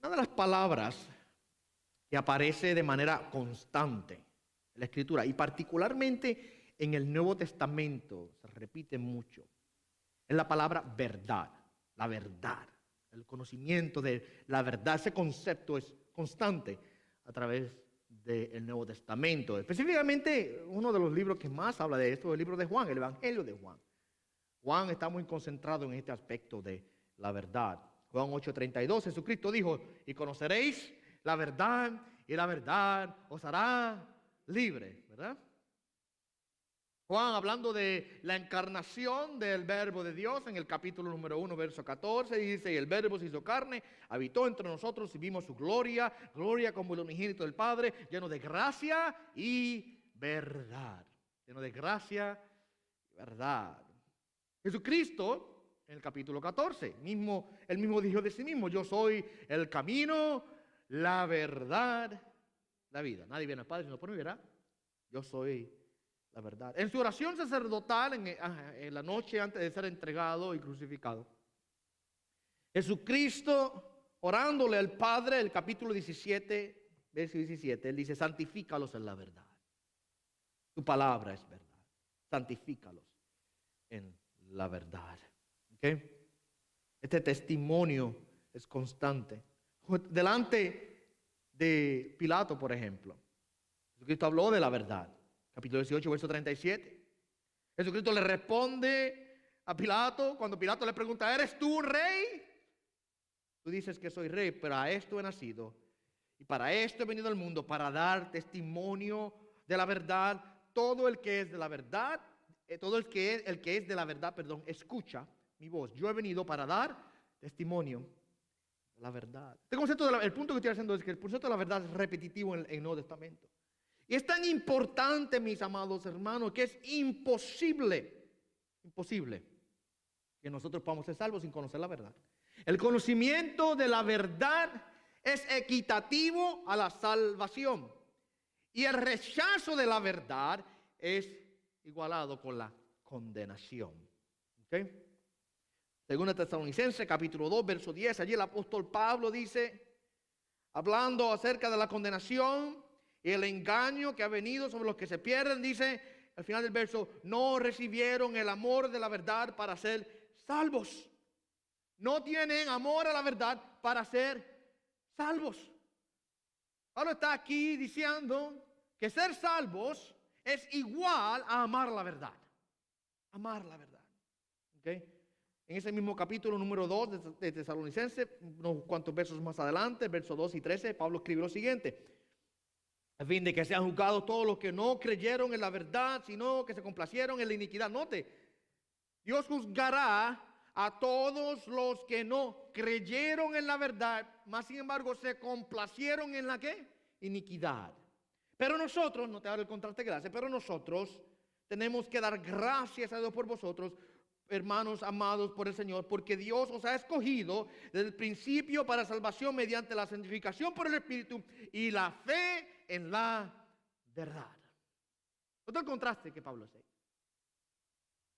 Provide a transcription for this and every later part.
Una de las palabras que aparece de manera constante en la Escritura, y particularmente en el Nuevo Testamento, se repite mucho, es la palabra verdad, la verdad, el conocimiento de la verdad. Ese concepto es constante a través del Nuevo Testamento. Específicamente, uno de los libros que más habla de esto es el libro de Juan, el Evangelio de Juan. Juan está muy concentrado en este aspecto de la verdad. Juan 8:32, Jesucristo dijo, y conoceréis la verdad, y la verdad os hará libre, ¿verdad? Juan, hablando de la encarnación del Verbo de Dios, en el capítulo número 1, verso 14, dice, y el Verbo se hizo carne, habitó entre nosotros y vimos su gloria, gloria como el unigénito del Padre, lleno de gracia y verdad. Lleno de gracia y verdad. Jesucristo, en el capítulo 14, él mismo dijo de sí mismo, yo soy el camino, la verdad, la vida. Nadie viene al Padre sino por mí, ¿verdad? Yo soy la verdad. En su oración sacerdotal, en la noche antes de ser entregado y crucificado, Jesucristo, orándole al Padre, el capítulo 17, verso 17, él dice, santifícalos en la verdad. Tu palabra es verdad. Santifícalos en la verdad. ¿Okay? Este testimonio es constante. Delante de Pilato, por ejemplo, Jesucristo habló de la verdad. Capítulo 18, verso 37. Jesucristo le responde a Pilato cuando Pilato le pregunta, ¿eres tú un rey? Tú dices que soy rey, pero a esto he nacido y para esto he venido al mundo, para dar testimonio de la verdad. Todo el que es de la verdad, el que es de la verdad, escucha mi voz. Yo he venido para dar testimonio de la verdad. Este concepto el punto que estoy haciendo es que el concepto de la verdad es repetitivo en el Nuevo Testamento. Y es tan importante, mis amados hermanos, que es imposible que nosotros podamos ser salvos sin conocer la verdad. El conocimiento de la verdad es equitativo a la salvación. Y el rechazo de la verdad es igualado con la condenación. ¿Okay? Según Tesalonicenses, capítulo 2, verso 10, allí el apóstol Pablo dice, hablando acerca de la condenación y el engaño que ha venido sobre los que se pierden, dice al final del verso, no recibieron el amor de la verdad para ser salvos. No tienen amor a la verdad para ser salvos. Pablo está aquí diciendo que ser salvos es igual a amar la verdad. Amar la verdad. ¿Okay? En ese mismo capítulo número 2 de Tesalonicenses, unos cuantos versos más adelante, versos 2 y 13, Pablo escribió lo siguiente. A fin de que sean juzgados todos los que no creyeron en la verdad, sino que se complacieron en la iniquidad. Note, Dios juzgará a todos los que no creyeron en la verdad, mas sin embargo se complacieron en la ¿qué? Iniquidad. Pero nosotros, no te hablo el contraste de gracia, pero nosotros tenemos que dar gracias a Dios por vosotros, hermanos amados por el Señor, porque Dios os ha escogido desde el principio para salvación mediante la santificación por el Espíritu y la fe en la verdad. Otro contraste que Pablo hace.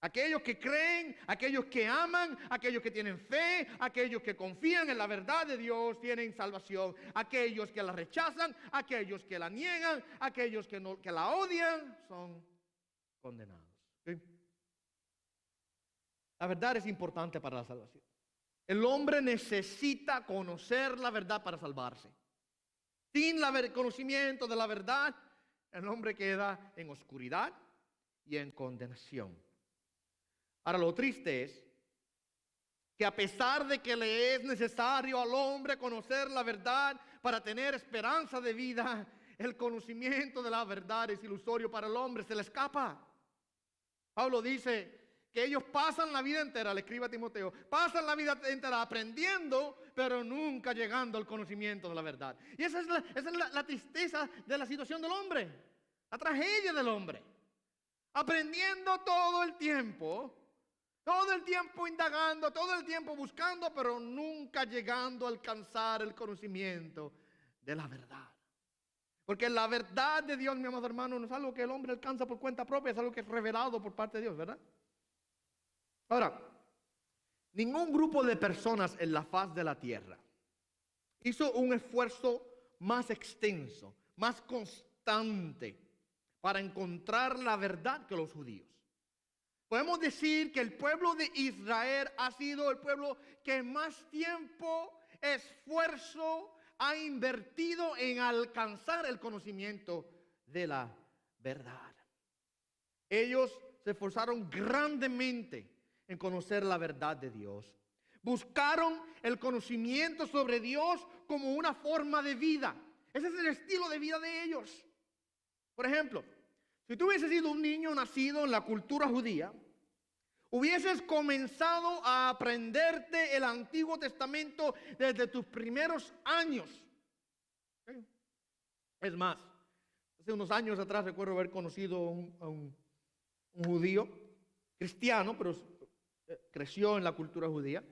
Aquellos que creen, aquellos que aman, aquellos que tienen fe, aquellos que confían en la verdad de Dios tienen salvación. Aquellos que la rechazan, aquellos que la niegan, aquellos que la odian son condenados. ¿Sí? La verdad es importante para la salvación. El hombre necesita conocer la verdad para salvarse. Sin el conocimiento de la verdad, el hombre queda en oscuridad y en condenación. Ahora, lo triste es que a pesar de que le es necesario al hombre conocer la verdad para tener esperanza de vida, el conocimiento de la verdad es ilusorio para el hombre, se le escapa. Pablo dice que ellos pasan la vida entera, le escribe a Timoteo, pasan la vida entera aprendiendo, pero nunca llegando al conocimiento de la verdad. Y esa es la tristeza de la situación del hombre, la tragedia del hombre. Aprendiendo todo el tiempo indagando, todo el tiempo buscando, pero nunca llegando a alcanzar el conocimiento de la verdad. Porque la verdad de Dios, mi amado hermano, no es algo que el hombre alcanza por cuenta propia, es algo que es revelado por parte de Dios, ¿verdad? Ahora, ningún grupo de personas en la faz de la tierra hizo un esfuerzo más extenso, más constante para encontrar la verdad que los judíos. Podemos decir que el pueblo de Israel ha sido el pueblo que más tiempo, esfuerzo ha invertido en alcanzar el conocimiento de la verdad. Ellos se esforzaron grandemente en conocer la verdad de Dios. Buscaron el conocimiento sobre Dios como una forma de vida. Ese es el estilo de vida de ellos. Por ejemplo, si tú hubieses sido un niño nacido en la cultura judía, hubieses comenzado a aprenderte el Antiguo Testamento desde tus primeros años. ¿Okay? Es más, hace unos años atrás recuerdo haber conocido a un judío cristiano, pero creció en la cultura judía.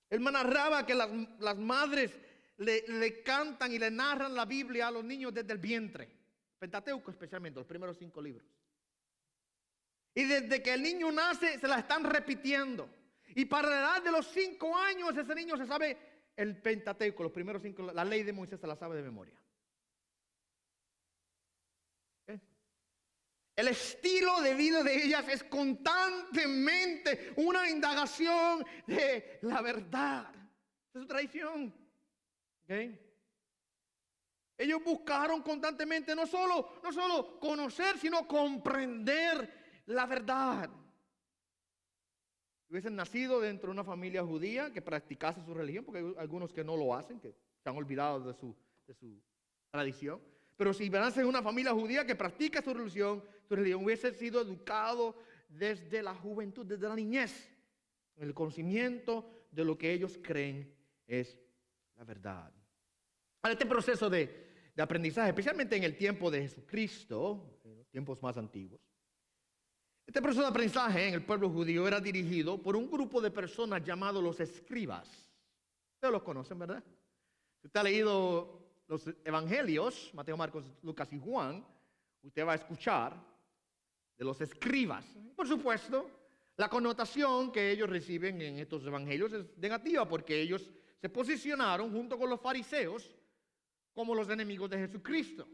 Él me narraba que las madres le cantan y le narran la Biblia a los niños desde el vientre. Pentateuco especialmente, los primeros 5 libros. Y desde que el niño nace se la están repitiendo. Y para la edad de los 5 años ese niño se sabe el Pentateuco, los primeros 5, la ley de Moisés se la sabe de memoria. El estilo de vida de ellas es constantemente una indagación de la verdad. Esa es su tradición. ¿Okay? Ellos buscaron constantemente no solo conocer, sino comprender la verdad. Si hubiesen nacido dentro de una familia judía que practicase su religión, porque hay algunos que no lo hacen, que se han olvidado de su tradición. Pero si nace en una familia judía que practica su religión hubiese sido educado desde la juventud, desde la niñez, en el conocimiento de lo que ellos creen es la verdad. Ahora, este proceso de aprendizaje, especialmente en el tiempo de Jesucristo, en los tiempos más antiguos, este proceso de aprendizaje en el pueblo judío era dirigido por un grupo de personas llamados los escribas. Ustedes los conocen, ¿verdad? Si usted ha leído los evangelios, Mateo, Marcos, Lucas y Juan, usted va a escuchar de los escribas. Por supuesto, la connotación que ellos reciben en estos evangelios es negativa porque ellos se posicionaron junto con los fariseos como los enemigos de Jesucristo.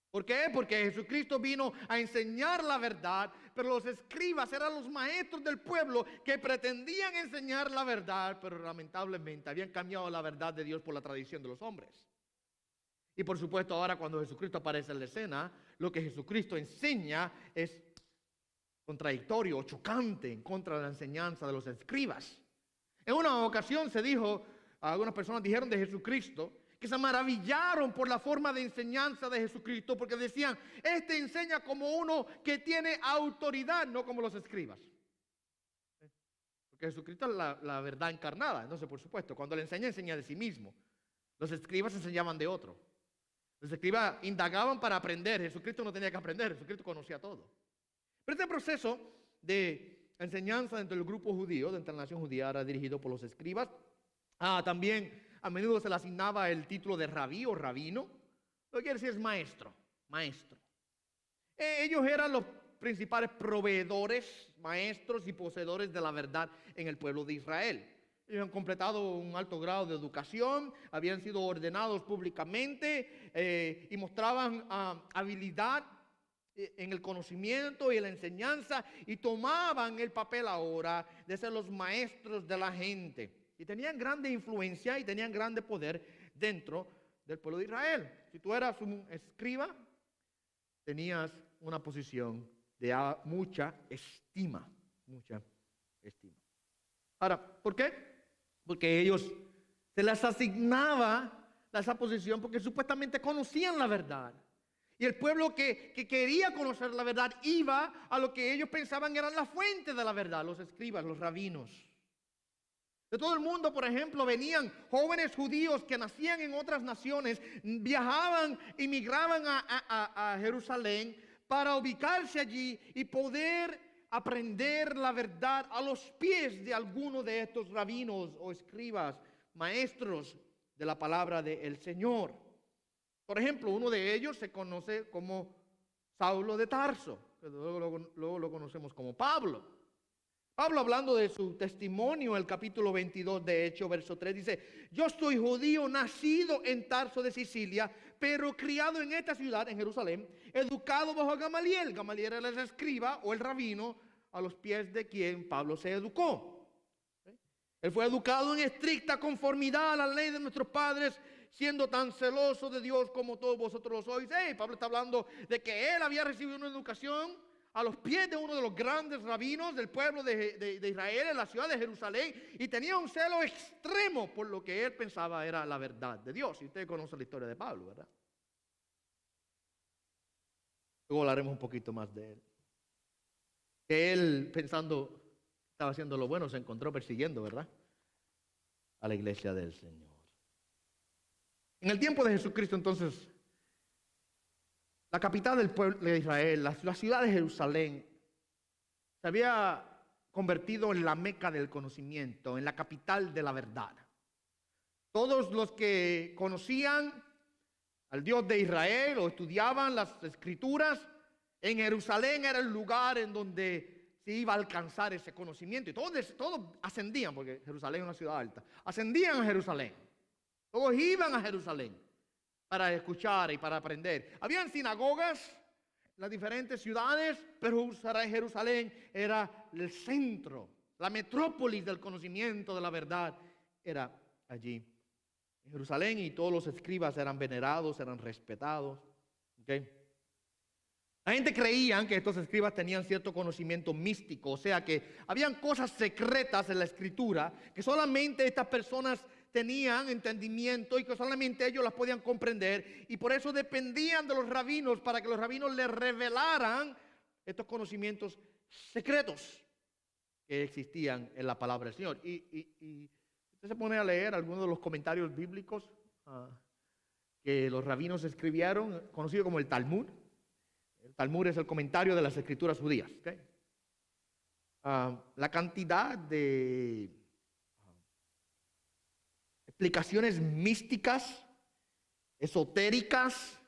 ¿Por qué? Porque Jesucristo vino a enseñar la verdad, pero los escribas eran los maestros del pueblo que pretendían enseñar la verdad, pero lamentablemente habían cambiado la verdad de Dios por la tradición de los hombres. Y por supuesto ahora cuando Jesucristo aparece en la escena, lo que Jesucristo enseña es contradictorio o chocante en contra de la enseñanza de los escribas. En una ocasión se dijo, algunas personas dijeron de Jesucristo, que se maravillaron por la forma de enseñanza de Jesucristo, porque decían, este enseña como uno que tiene autoridad, no como los escribas. Porque Jesucristo es la verdad encarnada. Entonces, por supuesto, cuando le enseña de sí mismo. Los escribas enseñaban de otro. Los escribas indagaban para aprender. Jesucristo no tenía que aprender, Jesucristo conocía todo. Pero este proceso de enseñanza dentro del grupo judío, dentro de la nación judía, era dirigido por los escribas. También a menudo se le asignaba el título de rabí o rabino. Lo que quiere decir es maestro, maestro. Ellos eran los principales proveedores, maestros y poseedores de la verdad en el pueblo de Israel. Ellos han completado un alto grado de educación, habían sido ordenados públicamente y mostraban habilidad en el conocimiento y en la enseñanza y tomaban el papel ahora de ser los maestros de la gente. Y tenían grande influencia y tenían grande poder dentro del pueblo de Israel. Si tú eras un escriba, tenías una posición de mucha estima, mucha estima. Ahora, ¿por qué? Porque ellos se les asignaba esa posición porque supuestamente conocían la verdad. Y el pueblo que quería conocer la verdad iba a lo que ellos pensaban eran la fuente de la verdad, los escribas, los rabinos. De todo el mundo, por ejemplo, venían jóvenes judíos que nacían en otras naciones, viajaban, emigraban a Jerusalén para ubicarse allí y poder aprender la verdad a los pies de alguno de estos rabinos o escribas, maestros de la palabra del Señor. Por ejemplo, uno de ellos se conoce como Saulo de Tarso, que luego lo conocemos como Pablo. Pablo, hablando de su testimonio, el capítulo 22 de Hechos, verso 3, dice: yo soy judío, nacido en Tarso de Sicilia, pero criado en esta ciudad, en Jerusalén, educado bajo Gamaliel. Gamaliel era el escriba o el rabino a los pies de quien Pablo se educó. Él fue educado en estricta conformidad a la ley de nuestros padres, siendo tan celoso de Dios como todos vosotros lo sois. Pablo está hablando de que él había recibido una educación a los pies de uno de los grandes rabinos del pueblo de Israel, en la ciudad de Jerusalén, y tenía un celo extremo por lo que él pensaba era la verdad de Dios. Y ustedes conocen la historia de Pablo, ¿verdad? Luego hablaremos un poquito más de él. Que él, pensando estaba haciendo lo bueno, se encontró persiguiendo, ¿verdad?, a la iglesia del Señor. En el tiempo de Jesucristo, entonces, la capital del pueblo de Israel, la ciudad de Jerusalén, se había convertido en la meca del conocimiento, en la capital de la verdad. Todos los que conocían al Dios de Israel o estudiaban las escrituras, en Jerusalén era el lugar en donde se iba a alcanzar ese conocimiento. Y todos ascendían, porque Jerusalén es una ciudad alta, ascendían a Jerusalén. Todos iban a Jerusalén para escuchar y para aprender. Habían sinagogas en las diferentes ciudades, pero Jerusalén era el centro, la metrópolis del conocimiento de la verdad era allí, en Jerusalén, y todos los escribas eran venerados, eran respetados. ¿Okay? La gente creía que estos escribas tenían cierto conocimiento místico, o sea que habían cosas secretas en la escritura que solamente estas personas tenían entendimiento y que solamente ellos las podían comprender, y por eso dependían de los rabinos para que los rabinos les revelaran estos conocimientos secretos que existían en la palabra del Señor. Y usted se pone a leer algunos de los comentarios bíblicos que los rabinos escribieron, conocido como el Talmud. El Talmud es el comentario de las escrituras judías. ¿Okay? La cantidad de explicaciones místicas, esotéricas,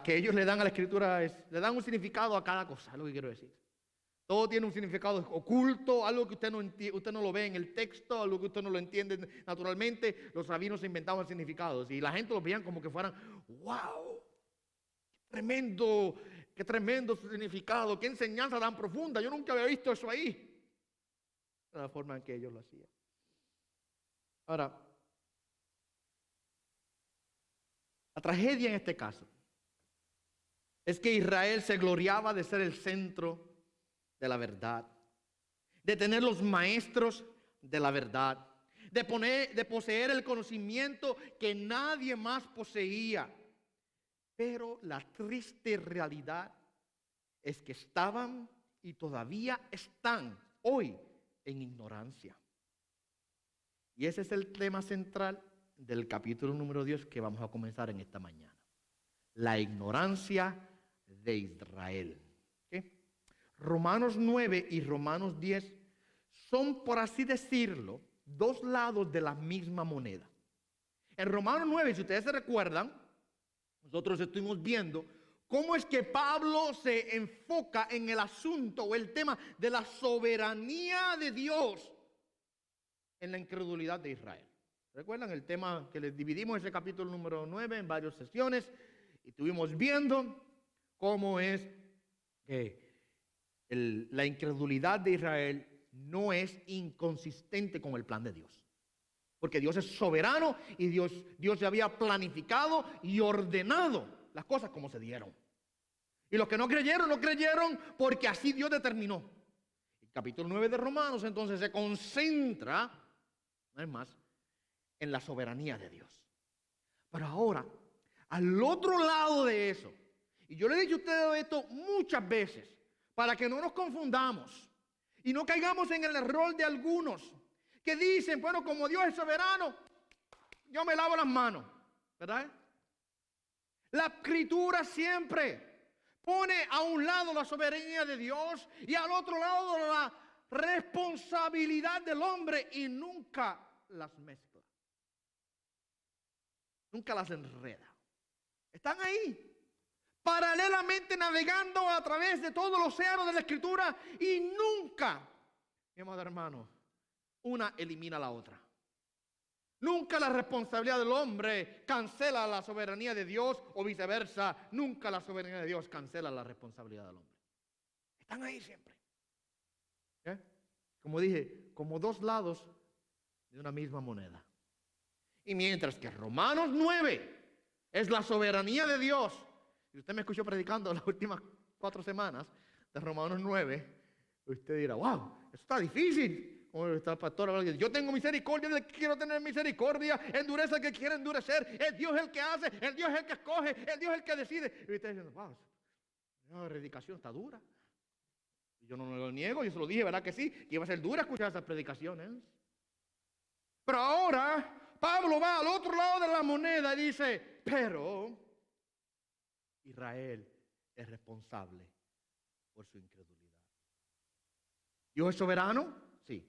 que ellos le dan a la escritura, le dan un significado a cada cosa, es lo que quiero decir. Todo tiene un significado oculto, algo que usted no lo ve en el texto, algo que usted no lo entiende naturalmente. Los rabinos inventaban significados y la gente los veían como que fueran, wow, qué tremendo significado, qué enseñanza tan profunda, yo nunca había visto eso ahí. De la forma en que ellos lo hacían. Ahora, la tragedia en este caso es que Israel se gloriaba de ser el centro de la verdad, de tener los maestros de la verdad, de poseer el conocimiento que nadie más poseía. Pero la triste realidad es que estaban y todavía están hoy en ignorancia. Y ese es el tema central del capítulo número 10 que vamos a comenzar en esta mañana. La ignorancia de Israel. ¿Okay? Romanos 9 y Romanos 10 son, por así decirlo, dos lados de la misma moneda. En Romanos 9, si ustedes se recuerdan, nosotros estuvimos viendo cómo es que Pablo se enfoca en el asunto o el tema de la soberanía de Dios en la incredulidad de Israel. ¿Recuerdan el tema que les dividimos ese capítulo número 9 en varias sesiones? Y estuvimos viendo cómo es que la incredulidad de Israel no es inconsistente con el plan de Dios. Porque Dios es soberano y Dios ya había planificado y ordenado las cosas como se dieron. Y los que no creyeron porque así Dios determinó. El capítulo 9 de Romanos entonces se concentra, no es más, en la soberanía de Dios. Pero ahora, al otro lado de eso, y yo le he dicho a ustedes esto muchas veces, para que no nos confundamos y no caigamos en el error de algunos que dicen, bueno, como Dios es soberano, yo me lavo las manos, ¿verdad? La escritura siempre pone a un lado la soberanía de Dios y al otro lado la responsabilidad del hombre y nunca las mezcla. Nunca las enreda. Están ahí, paralelamente navegando a través de todo el océano de la escritura y nunca Mi amado hermano, una elimina la otra. Nunca la responsabilidad del hombre cancela la soberanía de Dios o viceversa. Nunca la soberanía de Dios cancela la responsabilidad del hombre. Están ahí siempre. Como dije, como dos lados de una misma moneda. Y mientras que Romanos 9 es la soberanía de Dios. Si usted me escuchó predicando las últimas 4 semanas de Romanos 9, usted dirá, wow, eso está difícil. Como está el pastor hablando, yo tengo misericordia del que quiero tener misericordia, endurece al que quiere endurecer, el Dios es el que hace, el Dios es el que escoge, el Dios es el que decide. Y usted diciendo, wow, la predicación está dura. Yo no lo niego, yo se lo dije, ¿verdad que sí? Que iba a ser dura escuchar esas predicaciones. Pero ahora Pablo va al otro lado de la moneda y dice, pero Israel es responsable por su incredulidad. ¿Dios es soberano? Sí.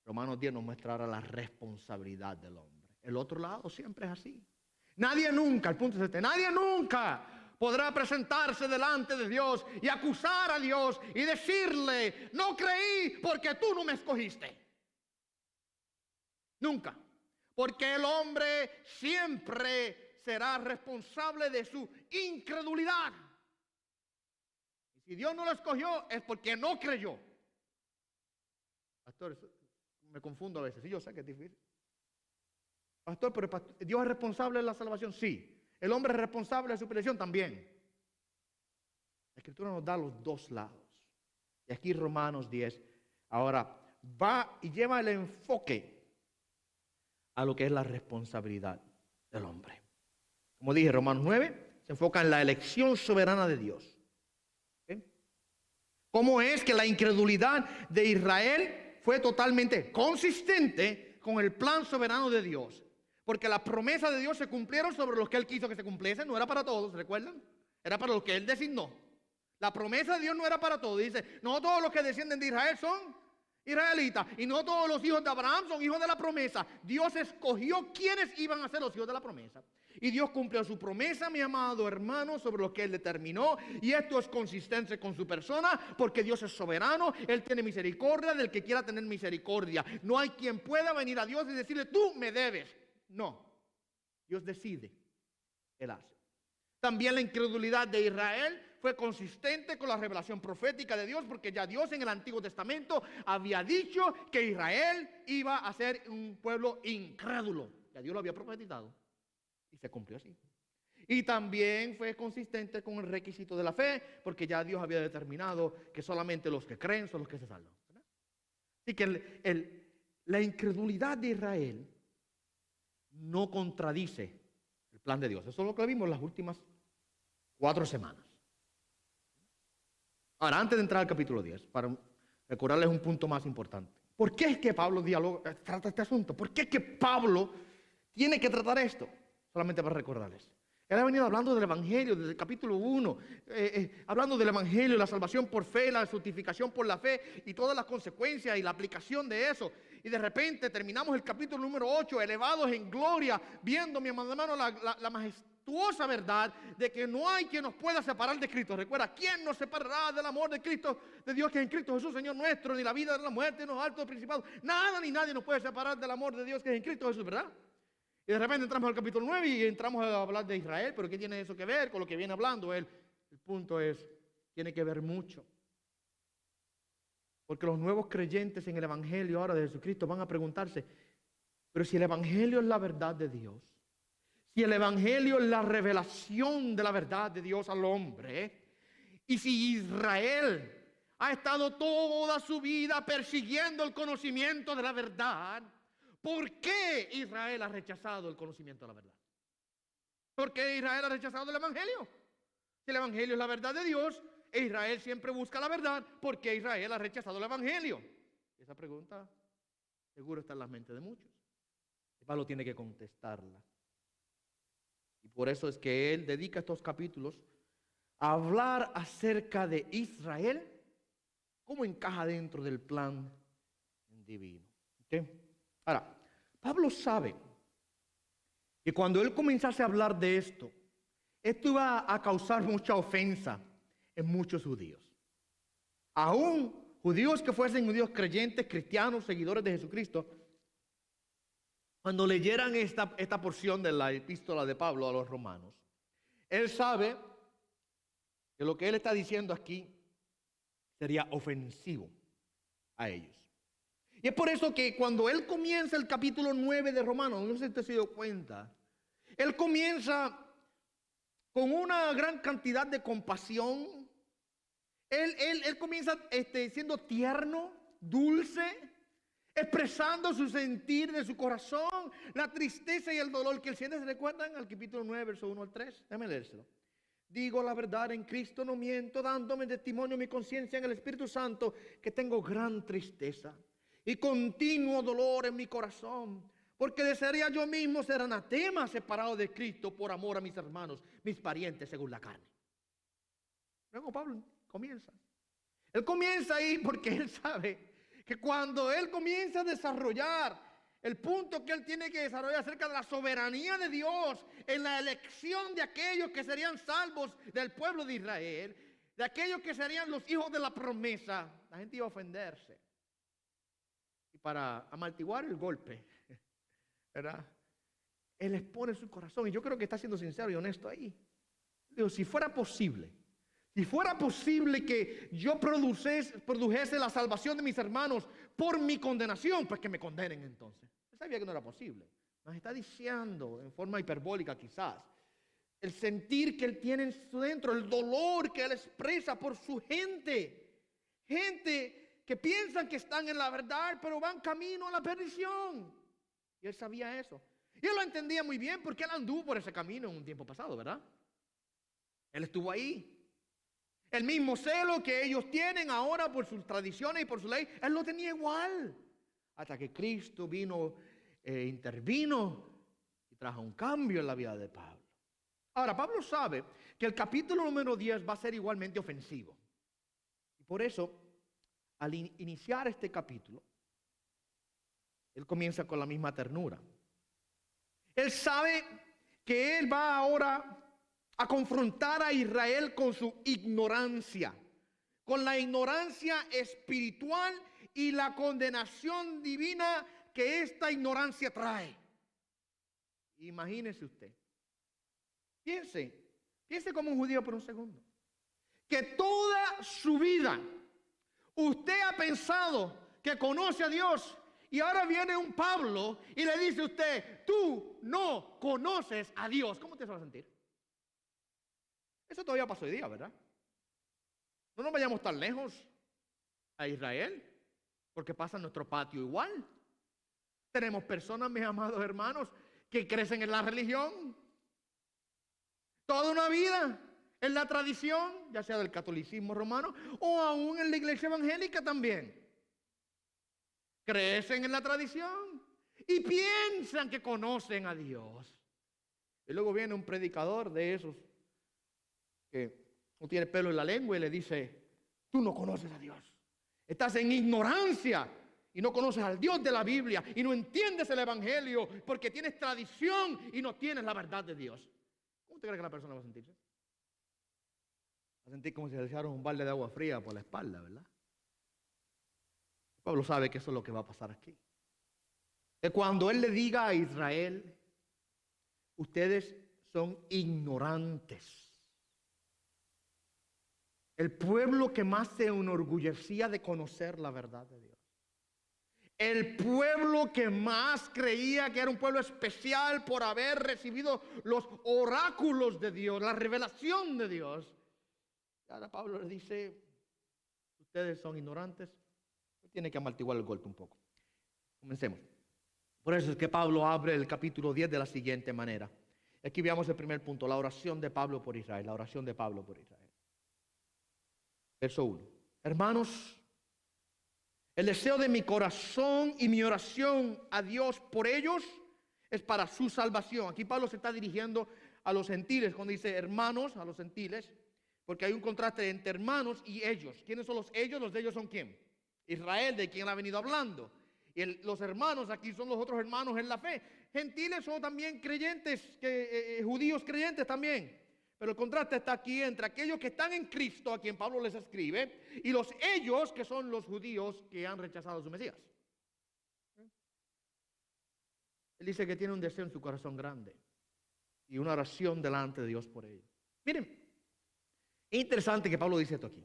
Romanos 10 nos muestra ahora la responsabilidad del hombre. El otro lado siempre es así. Nadie nunca, el punto es este, nadie nunca podrá presentarse delante de Dios y acusar a Dios y decirle, no creí porque tú no me escogiste. Nunca. Porque el hombre siempre será responsable de su incredulidad. Y si Dios no lo escogió es porque no creyó. Pastor, me confundo a veces. Sí, yo sé que es difícil. Pastor, pero ¿Dios es responsable de la salvación? Sí. ¿El hombre es responsable de su perdición? También. La Escritura nos da los dos lados. Y aquí Romanos 10 ahora va y lleva el enfoque a lo que es la responsabilidad del hombre. Como dije, Romanos 9 se enfoca en la elección soberana de Dios. ¿Okay? ¿Cómo es que la incredulidad de Israel fue totalmente consistente con el plan soberano de Dios? Porque las promesas de Dios se cumplieron sobre los que Él quiso que se cumpliesen. No era para todos, ¿recuerdan? Era para los que Él designó. La promesa de Dios no era para todos. Dice, no todos los que descienden de Israel son israelitas. Y no todos los hijos de Abraham son hijos de la promesa. Dios escogió quiénes iban a ser los hijos de la promesa. Y Dios cumplió su promesa, mi amado hermano, sobre lo que Él determinó. Y esto es consistente con su persona, porque Dios es soberano. Él tiene misericordia del que quiera tener misericordia. No hay quien pueda venir a Dios y decirle, tú me debes. No, Dios decide, Él hace. También la incredulidad de Israel fue consistente con la revelación profética de Dios, porque ya Dios en el Antiguo Testamento había dicho que Israel iba a ser un pueblo incrédulo. Ya Dios lo había profetizado y se cumplió así. Y también fue consistente con el requisito de la fe, porque ya Dios había determinado que solamente los que creen son los que se salvan. ¿Verdad? Así que la incredulidad de Israel no contradice el plan de Dios. Eso es lo que vimos las últimas 4 semanas. Ahora, antes de entrar al capítulo 10, para recordarles un punto más importante. ¿Por qué es que Pablo trata este asunto? ¿Por qué es que Pablo tiene que tratar esto? Solamente para recordarles. Él ha venido hablando del Evangelio desde el capítulo 1, hablando del Evangelio, la salvación por fe, la justificación por la fe y todas las consecuencias y la aplicación de eso. Y de repente terminamos el capítulo número 8, elevados en gloria, viendo, mi amado hermano, la majestuosa verdad de que no hay quien nos pueda separar de Cristo. Recuerda, ¿quién nos separará del amor de Cristo, de Dios que es en Cristo Jesús, Señor nuestro? Ni la vida ni la muerte, ni los altos principados. Nada ni nadie nos puede separar del amor de Dios que es en Cristo Jesús, ¿verdad? Y de repente entramos al capítulo 9 y entramos a hablar de Israel, pero ¿qué tiene eso que ver con lo que viene hablando él? El punto es, tiene que ver mucho. Porque los nuevos creyentes en el Evangelio ahora de Jesucristo van a preguntarse, pero si el Evangelio es la verdad de Dios, si el Evangelio es la revelación de la verdad de Dios al hombre, y si Israel ha estado toda su vida persiguiendo el conocimiento de la verdad, ¿por qué Israel ha rechazado el conocimiento de la verdad? ¿Por qué Israel ha rechazado el Evangelio? Si el Evangelio es la verdad de Dios, e Israel siempre busca la verdad, ¿por qué Israel ha rechazado el Evangelio? Esa pregunta seguro está en la mente de muchos. Y Pablo tiene que contestarla. Y por eso es que él dedica estos capítulos a hablar acerca de Israel, cómo encaja dentro del plan divino. ¿Okay? Ahora, Pablo sabe que cuando él comenzase a hablar de esto iba a causar mucha ofensa en muchos judíos. Aún judíos que fuesen judíos creyentes, cristianos, seguidores de Jesucristo, cuando leyeran esta porción de la epístola de Pablo a los romanos, él sabe que lo que él está diciendo aquí sería ofensivo a ellos. Y es por eso que cuando él comienza el capítulo 9 de Romanos, no sé si usted se dio cuenta, él comienza con una gran cantidad de compasión. Él comienza siendo tierno, dulce, expresando su sentir de su corazón, la tristeza y el dolor que él siente. ¿Se recuerdan al capítulo 9, verso 1 al 3? Déjame leérselo. Digo la verdad en Cristo, no miento, dándome testimonio mi conciencia en el Espíritu Santo, que tengo gran tristeza y continuo dolor en mi corazón, porque desearía yo mismo ser anatema, separado de Cristo por amor a mis hermanos, mis parientes según la carne. Luego Pablo comienza. Él comienza ahí porque él sabe que cuando él comienza a desarrollar el punto que él tiene que desarrollar acerca de la soberanía de Dios en la elección de aquellos que serían salvos del pueblo de Israel, de aquellos que serían los hijos de la promesa, la gente iba a ofenderse. Y para amortiguar el golpe, ¿verdad? Él expone su corazón, y yo creo que está siendo sincero y honesto ahí. Digo, si fuera posible que yo produjese la salvación de mis hermanos por mi condenación, pues que me condenen entonces. Él sabía que no era posible. Nos está diciendo en forma hiperbólica quizás el sentir que él tiene en su dentro, el dolor que él expresa por su gente. Gente que piensan que están en la verdad, pero van camino a la perdición. Y él sabía eso. Y él lo entendía muy bien porque él anduvo por ese camino en un tiempo pasado, ¿verdad? Él estuvo ahí. El mismo celo que ellos tienen ahora por sus tradiciones y por su ley, él lo tenía igual. Hasta que Cristo vino, intervino y trajo un cambio en la vida de Pablo. Ahora, Pablo sabe que el capítulo número 10 va a ser igualmente ofensivo. Y por eso, al iniciar este capítulo, él comienza con la misma ternura. Él sabe que él va ahora a confrontar a Israel con su ignorancia, con la ignorancia espiritual y la condenación divina que esta ignorancia trae. Imagínese usted, piense como un judío por un segundo, que toda su vida usted ha pensado que conoce a Dios y ahora viene un Pablo y le dice a usted, tú no conoces a Dios. ¿Cómo usted se va a sentir? Eso todavía pasó hoy día, ¿verdad? No nos vayamos tan lejos a Israel, porque pasa en nuestro patio igual. Tenemos personas, mis amados hermanos, que crecen en la religión toda una vida, en la tradición, ya sea del catolicismo romano o aún en la iglesia evangélica también. Crecen en la tradición y piensan que conocen a Dios. Y luego viene un predicador de esos que no tiene pelo en la lengua y le dice, tú no conoces a Dios. Estás en ignorancia y no conoces al Dios de la Biblia y no entiendes el evangelio porque tienes tradición y no tienes la verdad de Dios. ¿Cómo usted cree que la persona va a sentirse? Va a sentir como si le echaron un balde de agua fría por la espalda, ¿verdad? Pablo sabe que eso es lo que va a pasar aquí. Que cuando él le diga a Israel, ustedes son ignorantes. El pueblo que más se enorgullecía de conocer la verdad de Dios. El pueblo que más creía que era un pueblo especial por haber recibido los oráculos de Dios, la revelación de Dios. Y ahora Pablo le dice, ustedes son ignorantes. Tiene que amortiguar el golpe un poco. Comencemos. Por eso es que Pablo abre el capítulo 10 de la siguiente manera. Aquí veamos el primer punto, la oración de Pablo por Israel. La oración de Pablo por Israel. Verso 1. Hermanos, el deseo de mi corazón y mi oración a Dios por ellos es para su salvación. Aquí Pablo se está dirigiendo a los gentiles cuando dice hermanos a los gentiles, porque hay un contraste entre hermanos y ellos. ¿Quiénes son los ellos? Los de ellos son ¿quién? Israel, de quien ha venido hablando. Y los hermanos aquí son los otros hermanos en la fe. Gentiles son también creyentes, judíos creyentes también. Pero el contraste está aquí entre aquellos que están en Cristo, a quien Pablo les escribe, y los ellos que son los judíos que han rechazado a su Mesías. Él dice que tiene un deseo en su corazón grande y una oración delante de Dios por ellos. Miren, es interesante que Pablo dice esto aquí.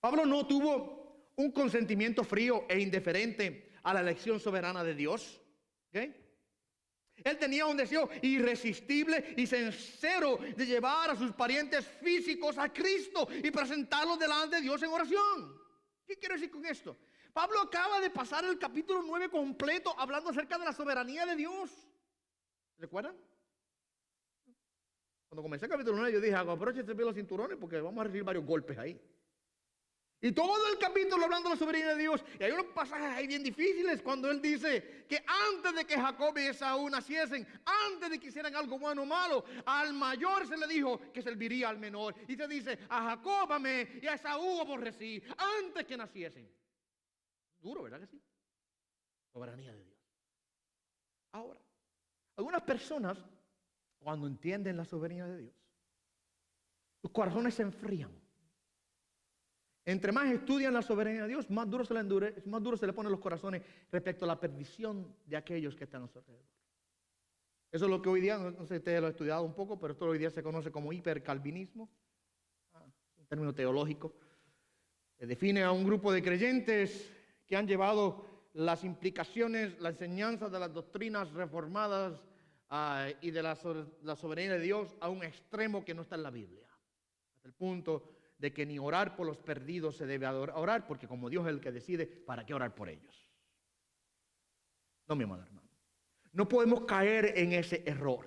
Pablo no tuvo un consentimiento frío e indiferente a la elección soberana de Dios. ¿Okay? Él tenía un deseo irresistible y sincero de llevar a sus parientes físicos a Cristo y presentarlos delante de Dios en oración. ¿Qué quiero decir con esto? Pablo acaba de pasar el capítulo 9 completo hablando acerca de la soberanía de Dios. ¿Recuerdan? Cuando comencé el capítulo 9 yo dije, abróchense bien los cinturones porque vamos a recibir varios golpes ahí. Y todo el capítulo hablando de la soberanía de Dios. Y hay unos pasajes ahí bien difíciles cuando él dice que antes de que Jacob y Esaú naciesen, antes de que hicieran algo bueno o malo, al mayor se le dijo que serviría al menor. Y se dice, a Jacob amé y a Esaú aborrecí antes que naciesen. Duro, ¿verdad que sí? Soberanía de Dios. Ahora, algunas personas, cuando entienden la soberanía de Dios, sus corazones se enfrían. Entre más estudian la soberanía de Dios, más duro se le ponen los corazones respecto a la perdición de aquellos que están a su alrededor. Eso es lo que hoy día, no sé si ustedes lo han estudiado un poco, pero esto hoy día se conoce como hipercalvinismo, un término teológico, que define a un grupo de creyentes que han llevado las implicaciones, la enseñanza de las doctrinas reformadas y de la soberanía de Dios a un extremo que no está en la Biblia. Hasta el punto de que ni orar por los perdidos se debe orar, porque como Dios es el que decide, ¿para qué orar por ellos? No, mi amado hermano. No podemos caer en ese error.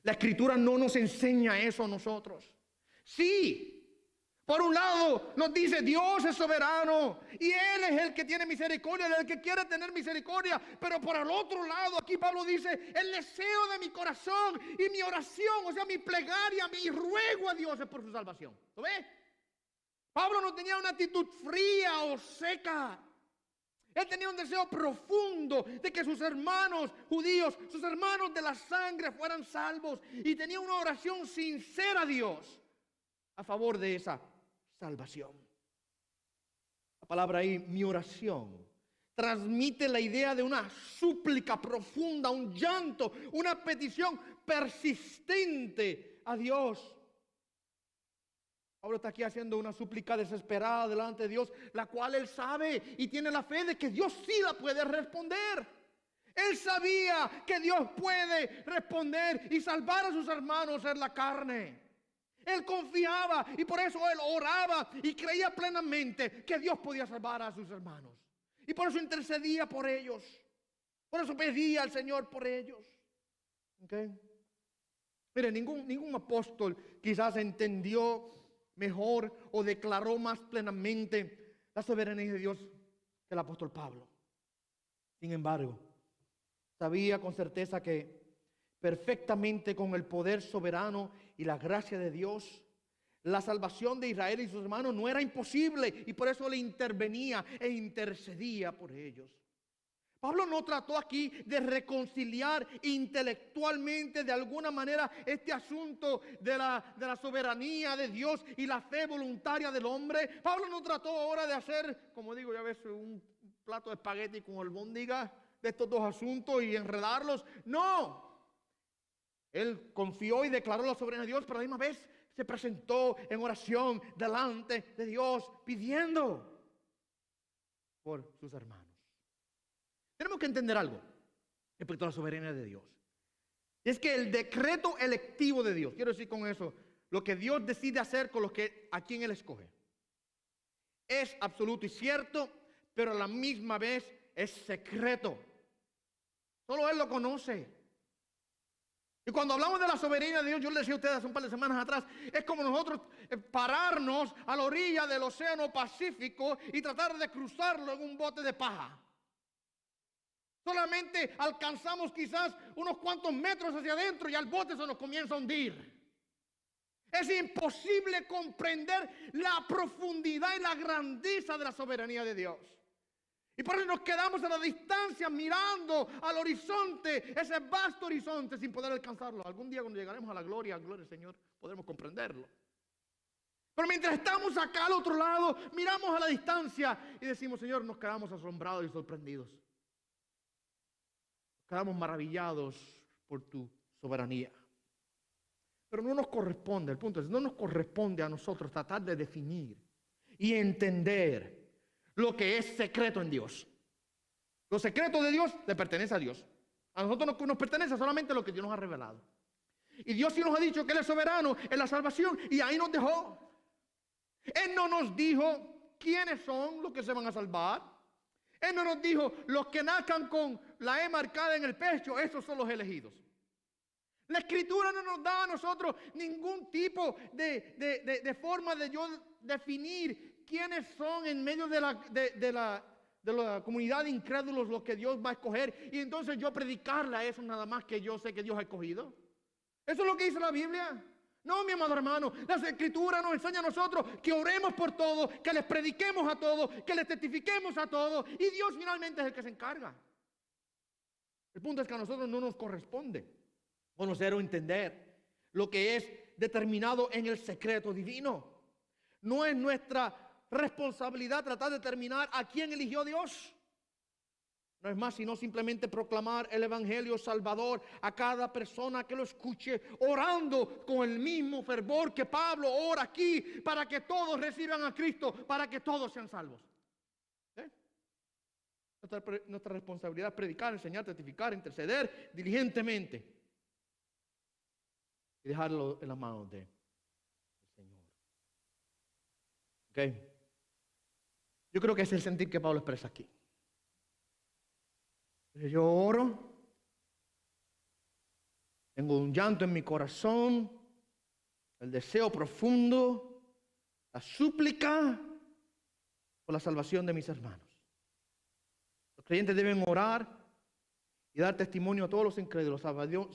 La Escritura no nos enseña eso a nosotros. Sí, por un lado nos dice Dios es soberano y Él es el que tiene misericordia del que quiere tener misericordia. Pero por el otro lado, aquí Pablo dice, el deseo de mi corazón y mi oración, o sea, mi plegaria, mi ruego a Dios es por su salvación. ¿Lo ve? Pablo no tenía una actitud fría o seca. Él tenía un deseo profundo de que sus hermanos judíos, sus hermanos de la sangre fueran salvos. Y tenía una oración sincera a Dios a favor de esa salvación. La palabra ahí, mi oración, transmite la idea de una súplica profunda, un llanto, una petición persistente a Dios. Pablo está aquí haciendo una súplica desesperada delante de Dios, la cual él sabe y tiene la fe de que Dios sí la puede responder. Él sabía que Dios puede responder y salvar a sus hermanos en la carne. Él confiaba y por eso él oraba y creía plenamente que Dios podía salvar a sus hermanos. Y por eso intercedía por ellos. Por eso pedía al Señor por ellos. ¿Okay? Mire, ningún apóstol quizás entendió mejor o declaró más plenamente la soberanía de Dios que el apóstol Pablo. Sin embargo, sabía con certeza que perfectamente con el poder soberano y la gracia de Dios, la salvación de Israel y sus hermanos no era imposible y por eso le intervenía e intercedía por ellos. Pablo no trató aquí de reconciliar intelectualmente de alguna manera este asunto de la soberanía de Dios y la fe voluntaria del hombre. Pablo no trató ahora de hacer, como digo, ya ves, un plato de espagueti con albóndigas de estos dos asuntos y enredarlos. No. Él confió y declaró la soberanía de Dios, pero a la misma vez se presentó en oración delante de Dios pidiendo por sus hermanos. Tenemos que entender algo respecto a la soberanía de Dios. Y es que el decreto electivo de Dios, quiero decir con eso, lo que Dios decide hacer con a quien Él escoge, es absoluto y cierto, pero a la misma vez es secreto. Solo Él lo conoce. Y cuando hablamos de la soberanía de Dios, yo les decía a ustedes hace un par de semanas atrás, es como nosotros pararnos a la orilla del océano Pacífico y tratar de cruzarlo en un bote de paja. Solamente alcanzamos quizás unos cuantos metros hacia adentro y al bote se nos comienza a hundir. Es imposible comprender la profundidad y la grandeza de la soberanía de Dios. Y por eso nos quedamos a la distancia mirando al horizonte, ese vasto horizonte, sin poder alcanzarlo. Algún día cuando llegaremos a la gloria al Señor, podremos comprenderlo. Pero mientras estamos acá al otro lado, miramos a la distancia y decimos, Señor, nos quedamos asombrados y sorprendidos. Nos quedamos maravillados por tu soberanía. Pero no nos corresponde, el punto es, no nos corresponde a nosotros tratar de definir y entender lo que es secreto en Dios. Lo secreto de Dios le pertenece a Dios. A nosotros nos pertenece solamente lo que Dios nos ha revelado. Y Dios sí nos ha dicho que Él es soberano en la salvación y ahí nos dejó. Él no nos dijo quiénes son los que se van a salvar. Él no nos dijo los que nazcan con la E marcada en el pecho, esos son los elegidos. La Escritura no nos da a nosotros ningún tipo de forma de yo definir quiénes son en medio de la comunidad de incrédulos los que Dios va a escoger. Y entonces yo predicarle a eso nada más que yo sé que Dios ha escogido. Eso es lo que dice la Biblia. No, mi amado hermano, las Escrituras nos enseñan a nosotros que oremos por todos, que les prediquemos a todos, que les testifiquemos a todos. Y Dios finalmente es el que se encarga. El punto es que a nosotros no nos corresponde conocer o entender lo que es determinado en el secreto divino. No es nuestra responsabilidad tratar de determinar a quién eligió Dios. No es más sino simplemente proclamar el evangelio salvador a cada persona que lo escuche, orando con el mismo fervor que Pablo ora aquí, para que todos reciban a Cristo, para que todos sean salvos. ¿Eh? Nuestra responsabilidad es predicar, enseñar, testificar, interceder diligentemente y dejarlo en las manos del Señor. ¿Ok? Yo creo que ese es el sentir que Pablo expresa aquí. Yo oro, tengo un llanto en mi corazón, el deseo profundo, la súplica por la salvación de mis hermanos. Los creyentes deben orar y dar testimonio a todos los incrédulos,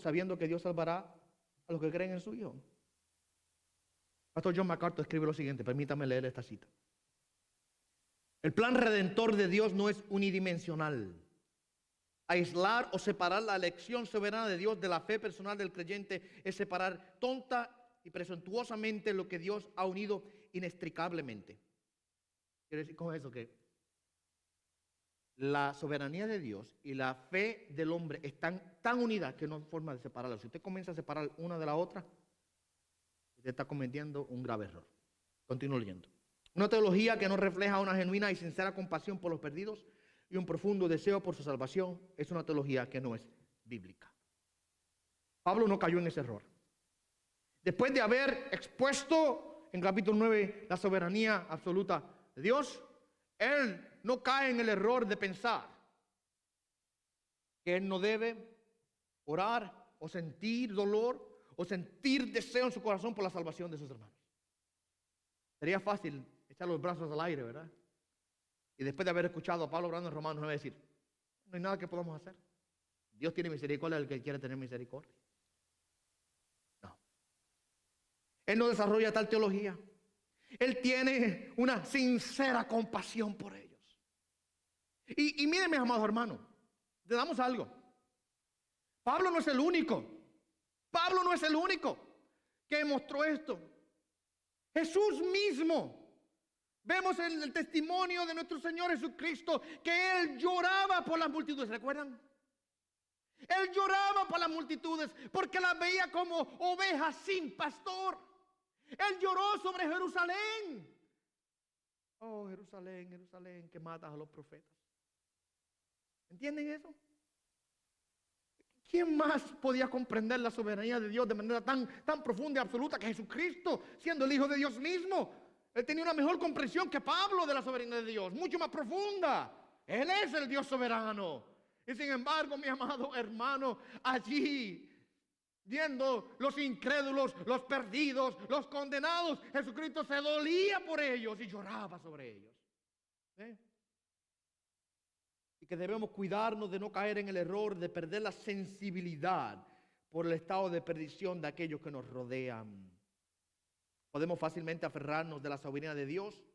sabiendo que Dios salvará a los que creen en su Hijo. Pastor John MacArthur escribe lo siguiente, permítame leer esta cita. El plan redentor de Dios no es unidimensional. Aislar o separar la elección soberana de Dios de la fe personal del creyente es separar tonta y presuntuosamente lo que Dios ha unido inextricablemente. Quiere decir con eso que la soberanía de Dios y la fe del hombre están tan unidas que no hay forma de separarlas. Si usted comienza a separar una de la otra, usted está cometiendo un grave error. Continúo leyendo. Una teología que no refleja una genuina y sincera compasión por los perdidos y un profundo deseo por su salvación es una teología que no es bíblica. Pablo no cayó en ese error. Después de haber expuesto en capítulo 9 la soberanía absoluta de Dios, él no cae en el error de pensar que él no debe orar o sentir dolor o sentir deseo en su corazón por la salvación de sus hermanos. Sería fácil echar los brazos al aire, ¿verdad? Y después de haber escuchado a Pablo hablando en Romanos 9 decir, no hay nada que podamos hacer. Dios tiene misericordia del que quiere tener misericordia. No. Él no desarrolla tal teología. Él tiene una sincera compasión por ellos. Y miren, mis amados hermanos, le damos algo. Pablo no es el único. Pablo no es el único que mostró esto. Jesús mismo. Vemos en el testimonio de nuestro Señor Jesucristo que Él lloraba por las multitudes, ¿recuerdan? Él lloraba por las multitudes porque las veía como ovejas sin pastor. Él lloró sobre Jerusalén. Oh, Jerusalén, Jerusalén, que matas a los profetas. ¿Entienden eso? ¿Quién más podía comprender la soberanía de Dios de manera tan profunda y absoluta que Jesucristo, siendo el Hijo de Dios mismo? Él tenía una mejor comprensión que Pablo de la soberanía de Dios, mucho más profunda. Él es el Dios soberano. Y sin embargo, mi amado hermano, allí, viendo los incrédulos, los perdidos, los condenados, Jesucristo se dolía por ellos y lloraba sobre ellos. ¿Eh? Y que debemos cuidarnos de no caer en el error de perder la sensibilidad por el estado de perdición de aquellos que nos rodean. Podemos fácilmente aferrarnos de la soberanía de Dios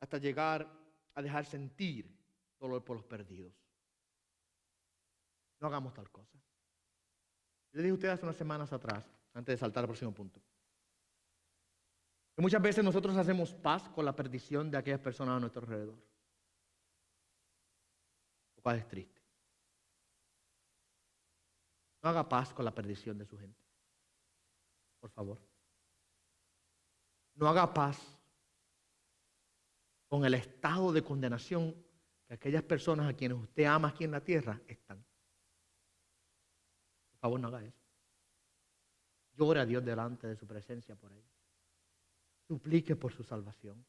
hasta llegar a dejar sentir solo por los perdidos. No hagamos tal cosa. Le dije a ustedes hace unas semanas atrás, antes de saltar al próximo punto, que muchas veces nosotros hacemos paz con la perdición de aquellas personas a nuestro alrededor. Lo cual es triste. No haga paz con la perdición de su gente. Por favor. No haga paz con el estado de condenación que aquellas personas a quienes usted ama aquí en la tierra están. Por favor, no haga eso. Llore a Dios delante de su presencia por ellos. Suplique por su salvación.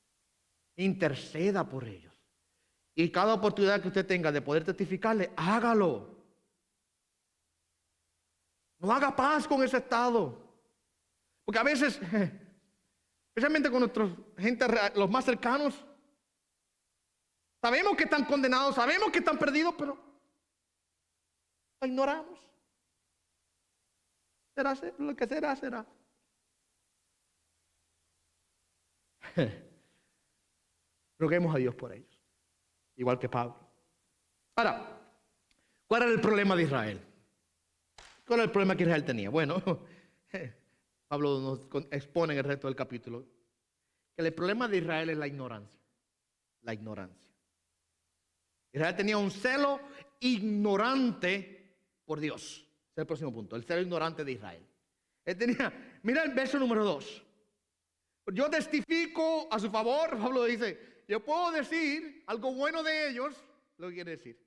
Interceda por ellos. Y cada oportunidad que usted tenga de poder testificarle, hágalo. No haga paz con ese estado. Porque a veces, especialmente con nuestra gente, los más cercanos, sabemos que están condenados, sabemos que están perdidos, pero lo ignoramos. Lo que será, será. Roguemos a Dios por ellos, igual que Pablo. Ahora, ¿cuál era el problema de Israel? ¿Cuál era el problema que Israel tenía? Bueno, Pablo nos expone en el resto del capítulo que el problema de Israel es la ignorancia. La ignorancia. Israel tenía un celo ignorante por Dios. Ese es el próximo punto, el celo ignorante de Israel. Él tenía, mira el verso número 2. Yo testifico a su favor, Pablo dice, yo puedo decir algo bueno de ellos, lo que quiere decir,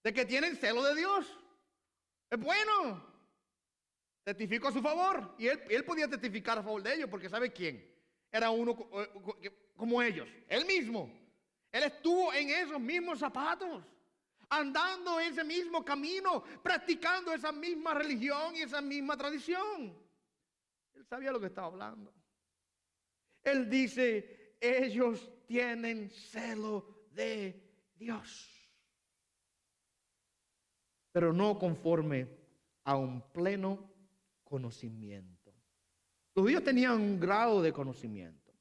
de que tienen celo de Dios. Es bueno. Testifico a su favor. Y él podía testificar a favor de ellos porque ¿sabe quién? Era uno como ellos, él mismo. Él estuvo en esos mismos zapatos, andando ese mismo camino, practicando esa misma religión y esa misma tradición. Él sabía lo que estaba hablando. Él dice, ellos tienen celo de Dios, pero no conforme a un pleno conocimiento. Los judíos tenían un grado de conocimiento,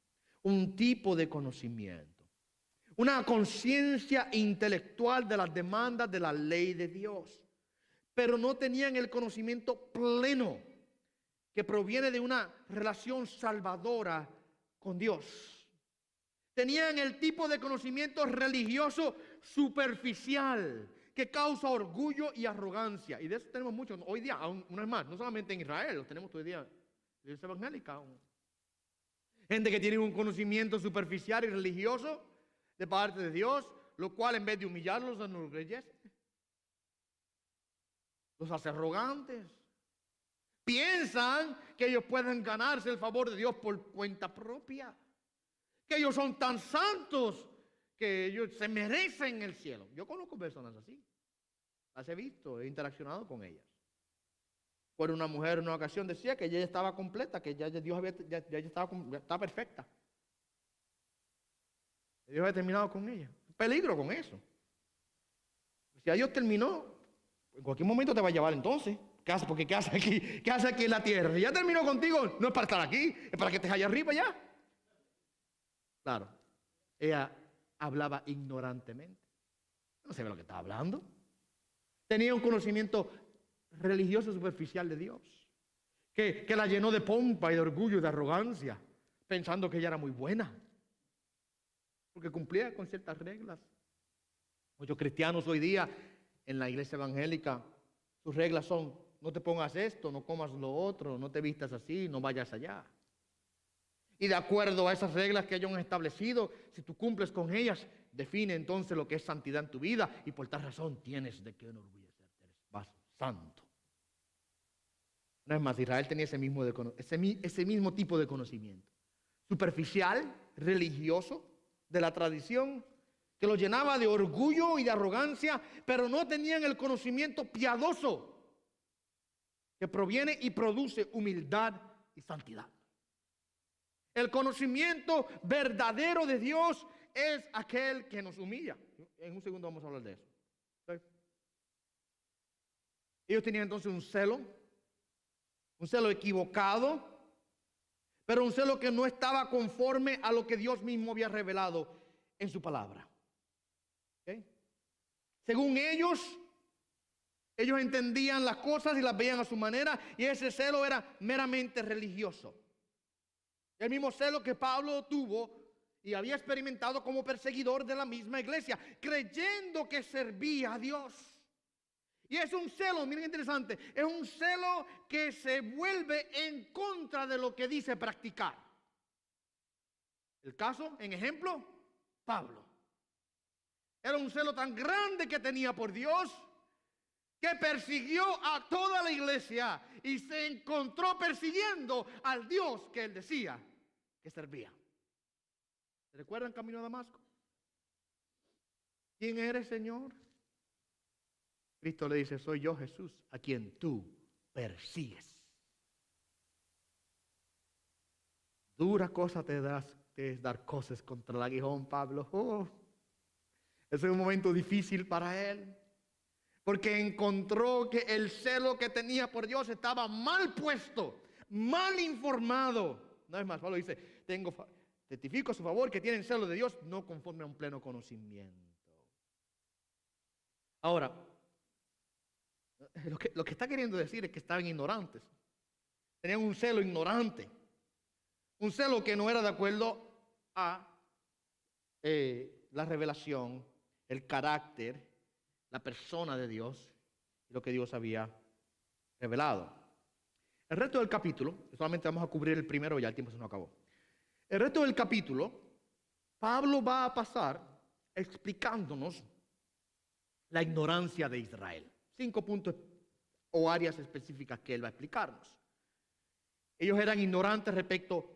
un tipo de conocimiento, una conciencia intelectual de las demandas de la ley de Dios, pero no tenían el conocimiento pleno que proviene de una relación salvadora con Dios. Tenían el tipo de conocimiento religioso superficial que causa orgullo y arrogancia. Y de eso tenemos mucho hoy día, una vez más, no solamente en Israel, lo tenemos hoy día en la iglesia evangélica. Gente que tiene un conocimiento superficial y religioso de parte de Dios, lo cual en vez de humillarlos, los enorgullece. Los hace arrogantes. Piensan que ellos pueden ganarse el favor de Dios por cuenta propia. Que ellos son tan santos que ellos se merecen el cielo. Yo conozco personas así. Las he visto, he interaccionado con ellas. Por una mujer en una ocasión decía que ella estaba completa, que ya Dios estaba perfecta. Dios había terminado con ella. Peligro con eso. Si Dios terminó, en cualquier momento te va a llevar entonces. Porque ¿qué hace aquí? ¿Qué hace aquí en la tierra? Si ya terminó contigo, no es para estar aquí, es para que estés allá arriba ya. Claro, ella hablaba ignorantemente. No sabía lo que estaba hablando. Tenía un conocimiento religioso superficial de Dios, que la llenó de pompa y de orgullo y de arrogancia, pensando que ella era muy buena, porque cumplía con ciertas reglas. Muchos cristianos hoy día en la iglesia evangélica, sus reglas son: no te pongas esto, no comas lo otro, no te vistas así, no vayas allá. Y de acuerdo a esas reglas que ellos han establecido, si tú cumples con ellas, define entonces lo que es santidad en tu vida, y por tal razón tienes de qué enorgullecerte, eres más santo. Una vez más, Israel tenía ese mismo tipo de conocimiento, superficial, religioso, de la tradición, que lo llenaba de orgullo y de arrogancia, pero no tenían el conocimiento piadoso que proviene y produce humildad y santidad. El conocimiento verdadero de Dios es aquel que nos humilla. En un segundo vamos a hablar de eso. ¿Sí? Ellos tenían entonces un celo equivocado, pero un celo que no estaba conforme a lo que Dios mismo había revelado en su palabra. ¿Okay? Según ellos entendían las cosas y las veían a su manera, y ese celo era meramente religioso. El mismo celo que Pablo tuvo y había experimentado como perseguidor de la misma iglesia, creyendo que servía a Dios. Y es un celo, miren interesante, es un celo que se vuelve en contra de lo que dice practicar. El caso, en ejemplo, Pablo. Era un celo tan grande que tenía por Dios que persiguió a toda la iglesia y se encontró persiguiendo al Dios que él decía que servía. ¿Se recuerdan camino a Damasco? ¿Quién eres, Señor? Cristo le dice, soy yo, Jesús, a quien tú persigues. Dura cosa te es dar cosas contra el aguijón, Pablo. Ese es un momento difícil para él, porque encontró que el celo que tenía por Dios estaba mal puesto, mal informado. No es más, Pablo dice, testifico a su favor que tienen celo de Dios, no conforme a un pleno conocimiento. Ahora, lo que está queriendo decir es que estaban ignorantes. Tenían un celo ignorante. Un celo que no era de acuerdo a la revelación, el carácter, la persona de Dios y lo que Dios había revelado. El resto del capítulo, solamente vamos a cubrir el primero, ya el tiempo se nos acabó. El resto del capítulo, Pablo va a pasar explicándonos la ignorancia de Israel. 5 puntos o áreas específicas que él va a explicarnos. Ellos eran ignorantes respecto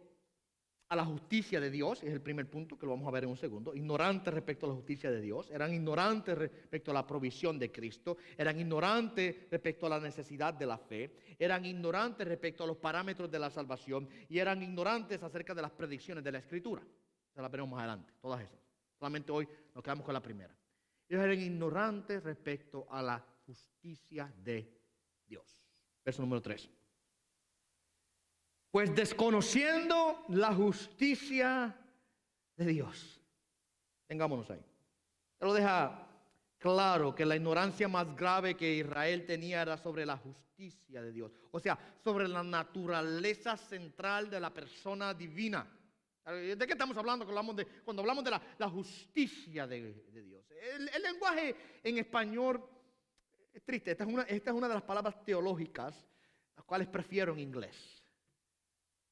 a la justicia de Dios, es el primer punto que lo vamos a ver en un segundo. Ignorantes respecto a la justicia de Dios, eran ignorantes respecto a la provisión de Cristo, eran ignorantes respecto a la necesidad de la fe, eran ignorantes respecto a los parámetros de la salvación y eran ignorantes acerca de las predicciones de la Escritura. Se las veremos más adelante, todas esas. Solamente hoy nos quedamos con la primera. Ellos eran ignorantes respecto a la justicia de Dios. Verso número 3. Pues desconociendo la justicia de Dios. Tengámonos ahí. Él lo deja claro que la ignorancia más grave que Israel tenía era sobre la justicia de Dios. O sea, sobre la naturaleza central de la persona divina. ¿De qué estamos hablando cuando hablamos de la justicia de Dios? El lenguaje en español es triste. Esta es una de las palabras teológicas, las cuales prefiero en inglés.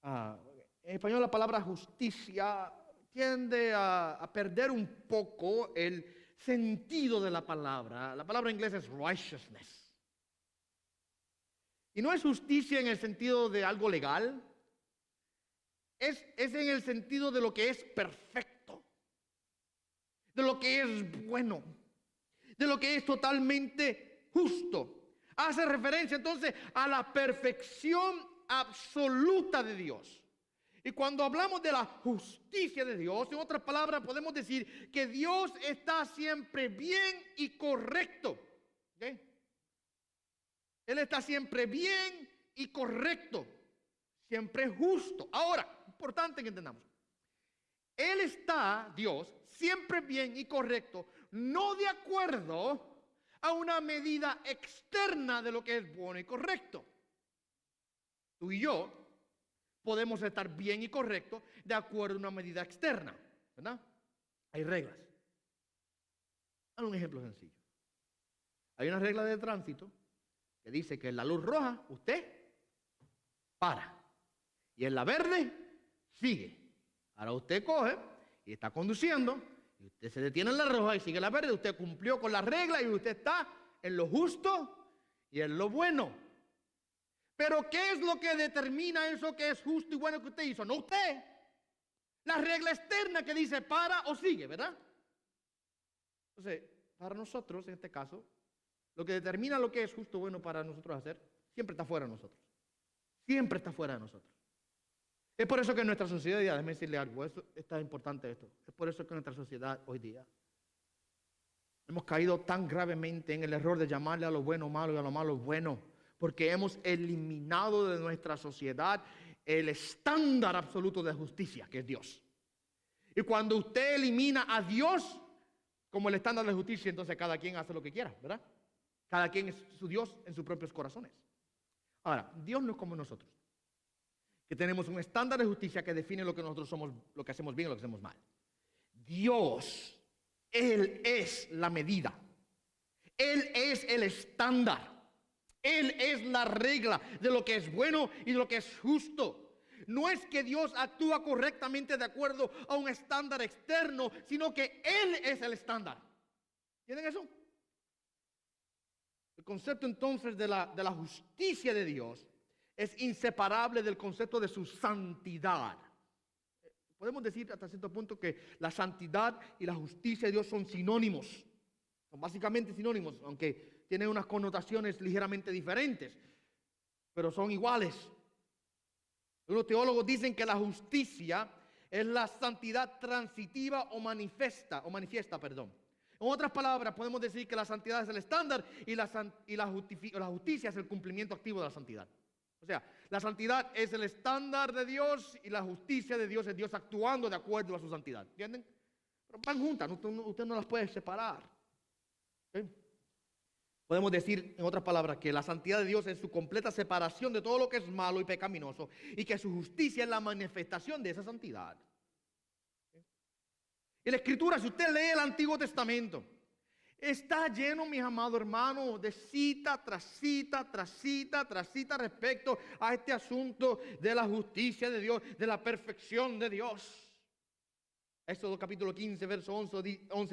En español la palabra justicia tiende a perder un poco el sentido de la palabra. La palabra en inglés es righteousness. Y no es justicia en el sentido de algo legal. Es en el sentido de lo que es perfecto, de lo que es bueno, de lo que es totalmente justo. Hace referencia entonces a la perfección absoluta de Dios. Y cuando hablamos de la justicia de Dios, en otras palabras podemos decir que Dios está siempre bien y correcto. ¿Okay? Él está siempre bien y correcto, siempre justo. Ahora, importante que entendamos, Él está, Dios, siempre bien y correcto, no de acuerdo a una medida externa de lo que es bueno y correcto. Tú y yo podemos estar bien y correcto de acuerdo a una medida externa, ¿verdad? Hay reglas. Dame un ejemplo sencillo. Hay una regla de tránsito que dice que en la luz roja usted para y en la verde sigue. Ahora usted coge y está conduciendo y usted se detiene en la roja y sigue la verde. Usted cumplió con la regla y usted está en lo justo y en lo bueno. Pero ¿qué es lo que determina eso que es justo y bueno que usted hizo? No usted. La regla externa que dice para o sigue, ¿verdad? Entonces, para nosotros, en este caso, lo que determina lo que es justo y bueno para nosotros hacer, siempre está fuera de nosotros. Siempre está fuera de nosotros. Es por eso que en nuestra sociedad, déjeme decirle algo, está importante esto. Es por eso que en nuestra sociedad hoy día hemos caído tan gravemente en el error de llamarle a lo bueno malo y a lo malo bueno. Porque hemos eliminado de nuestra sociedad el estándar absoluto de justicia, que es Dios. Y cuando usted elimina a Dios, como el estándar de justicia, entonces cada quien hace lo que quiera, ¿verdad? Cada quien es su Dios en sus propios corazones. Ahora, Dios no es como nosotros, que tenemos un estándar de justicia que define lo que nosotros somos, lo que hacemos bien y lo que hacemos mal. Dios, Él es la medida. Él es el estándar. Él es la regla de lo que es bueno y de lo que es justo. No es que Dios actúa correctamente de acuerdo a un estándar externo, sino que Él es el estándar. ¿Entienden eso? El concepto entonces de la justicia de Dios es inseparable del concepto de su santidad. Podemos decir hasta cierto punto que la santidad y la justicia de Dios son sinónimos. Son básicamente sinónimos, aunque tienen unas connotaciones ligeramente diferentes, pero son iguales. Los teólogos dicen que la justicia es la santidad transitiva o manifiesta. En otras palabras, podemos decir que la santidad es el estándar y la justicia es el cumplimiento activo de la santidad. O sea, la santidad es el estándar de Dios y la justicia de Dios es Dios actuando de acuerdo a su santidad. ¿Entienden? Pero van juntas, usted no las puede separar. ¿Okay? Podemos decir, en otras palabras, que la santidad de Dios es su completa separación de todo lo que es malo y pecaminoso y que su justicia es la manifestación de esa santidad. Y la Escritura, si usted lee el Antiguo Testamento, está lleno, mis amados hermanos, de cita tras cita, tras cita, tras cita respecto a este asunto de la justicia de Dios, de la perfección de Dios. Éxodo capítulo 15, verso 11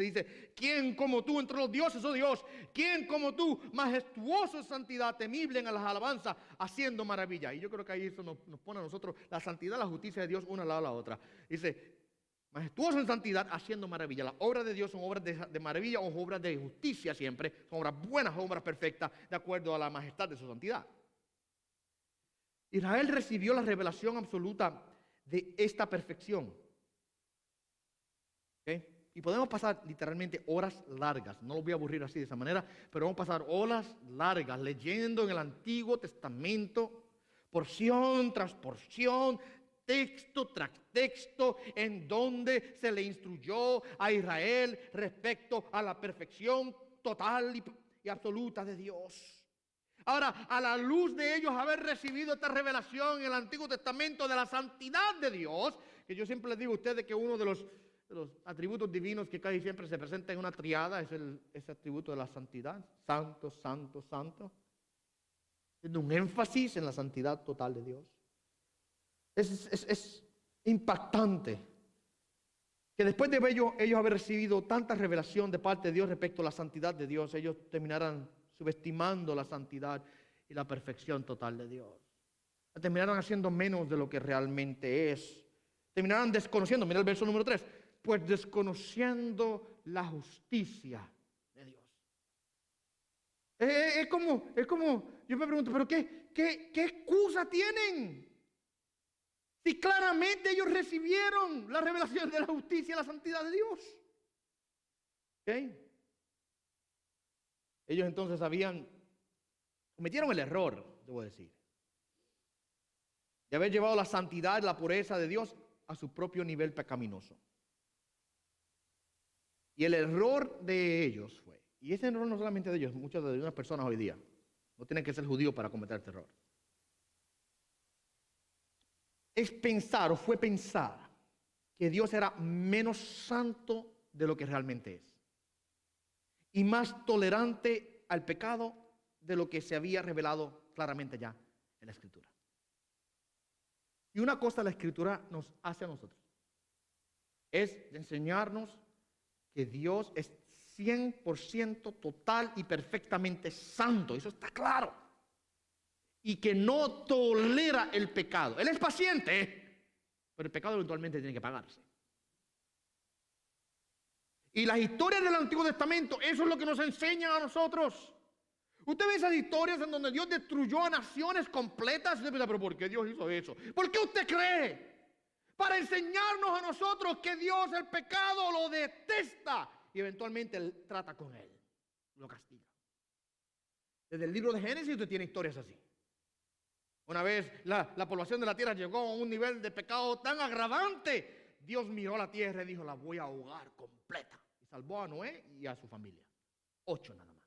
dice: ¿quién como tú entre los dioses, oh Dios? ¿Quién como tú, majestuoso en santidad, temible en las alabanzas, haciendo maravilla? Y yo creo que ahí eso nos pone a nosotros la santidad y la justicia de Dios una al lado de la otra. Dice: majestuoso en santidad, haciendo maravilla. Las obras de Dios son obras de maravilla o obras de justicia siempre. Son obras buenas, obras perfectas, de acuerdo a la majestad de su santidad. Israel recibió la revelación absoluta de esta perfección. ¿Okay? Y podemos pasar literalmente horas largas, no lo voy a aburrir así de esa manera, pero vamos a pasar horas largas leyendo en el Antiguo Testamento, porción tras porción, texto tras texto, en donde se le instruyó a Israel respecto a la perfección total y absoluta de Dios. Ahora, a la luz de ellos haber recibido esta revelación en el Antiguo Testamento de la santidad de Dios, que yo siempre les digo a ustedes que uno de los atributos divinos que casi siempre se presenta en una triada es ese atributo de la santidad. Santo, santo, santo. Tiene un énfasis en la santidad total de Dios. Es impactante que después de ellos haber recibido tanta revelación de parte de Dios respecto a la santidad de Dios, ellos terminaran subestimando la santidad y la perfección total de Dios. Terminaron haciendo menos de lo que realmente es. Terminaron desconociendo, mira el verso número 3, pues desconociendo la justicia de Dios. Es como, yo me pregunto, ¿pero qué excusa tienen? Si claramente ellos recibieron la revelación de la justicia y la santidad de Dios. ¿Okay? Ellos entonces cometieron el error, debo decir, de haber llevado la santidad y la pureza de Dios a su propio nivel pecaminoso. Y el error de ellos fue, y ese error no solamente de ellos, muchas de unas personas hoy día, no tienen que ser judíos para cometer este error. Es pensar, o fue pensar, que Dios era menos santo de lo que realmente es. Y más tolerante al pecado de lo que se había revelado claramente ya en la Escritura. Y una cosa la Escritura nos hace a nosotros es enseñarnos que Dios es 100% total y perfectamente santo. Eso está claro. Y que no tolera el pecado. Él es paciente, pero el pecado eventualmente tiene que pagarse. Y las historias del Antiguo Testamento, eso es lo que nos enseñan a nosotros. Usted ve esas historias en donde Dios destruyó a naciones completas. Y usted piensa, ¿pero por qué Dios hizo eso? ¿Por qué usted cree? Para enseñarnos a nosotros que Dios el pecado lo detesta. Y eventualmente Él trata con él. Lo castiga. Desde el libro de Génesis usted tiene historias así. Una vez la población de la tierra llegó a un nivel de pecado tan agravante, Dios miró a la tierra y dijo, la voy a ahogar completa. salvó a Noé y a su familia. 8 nada más.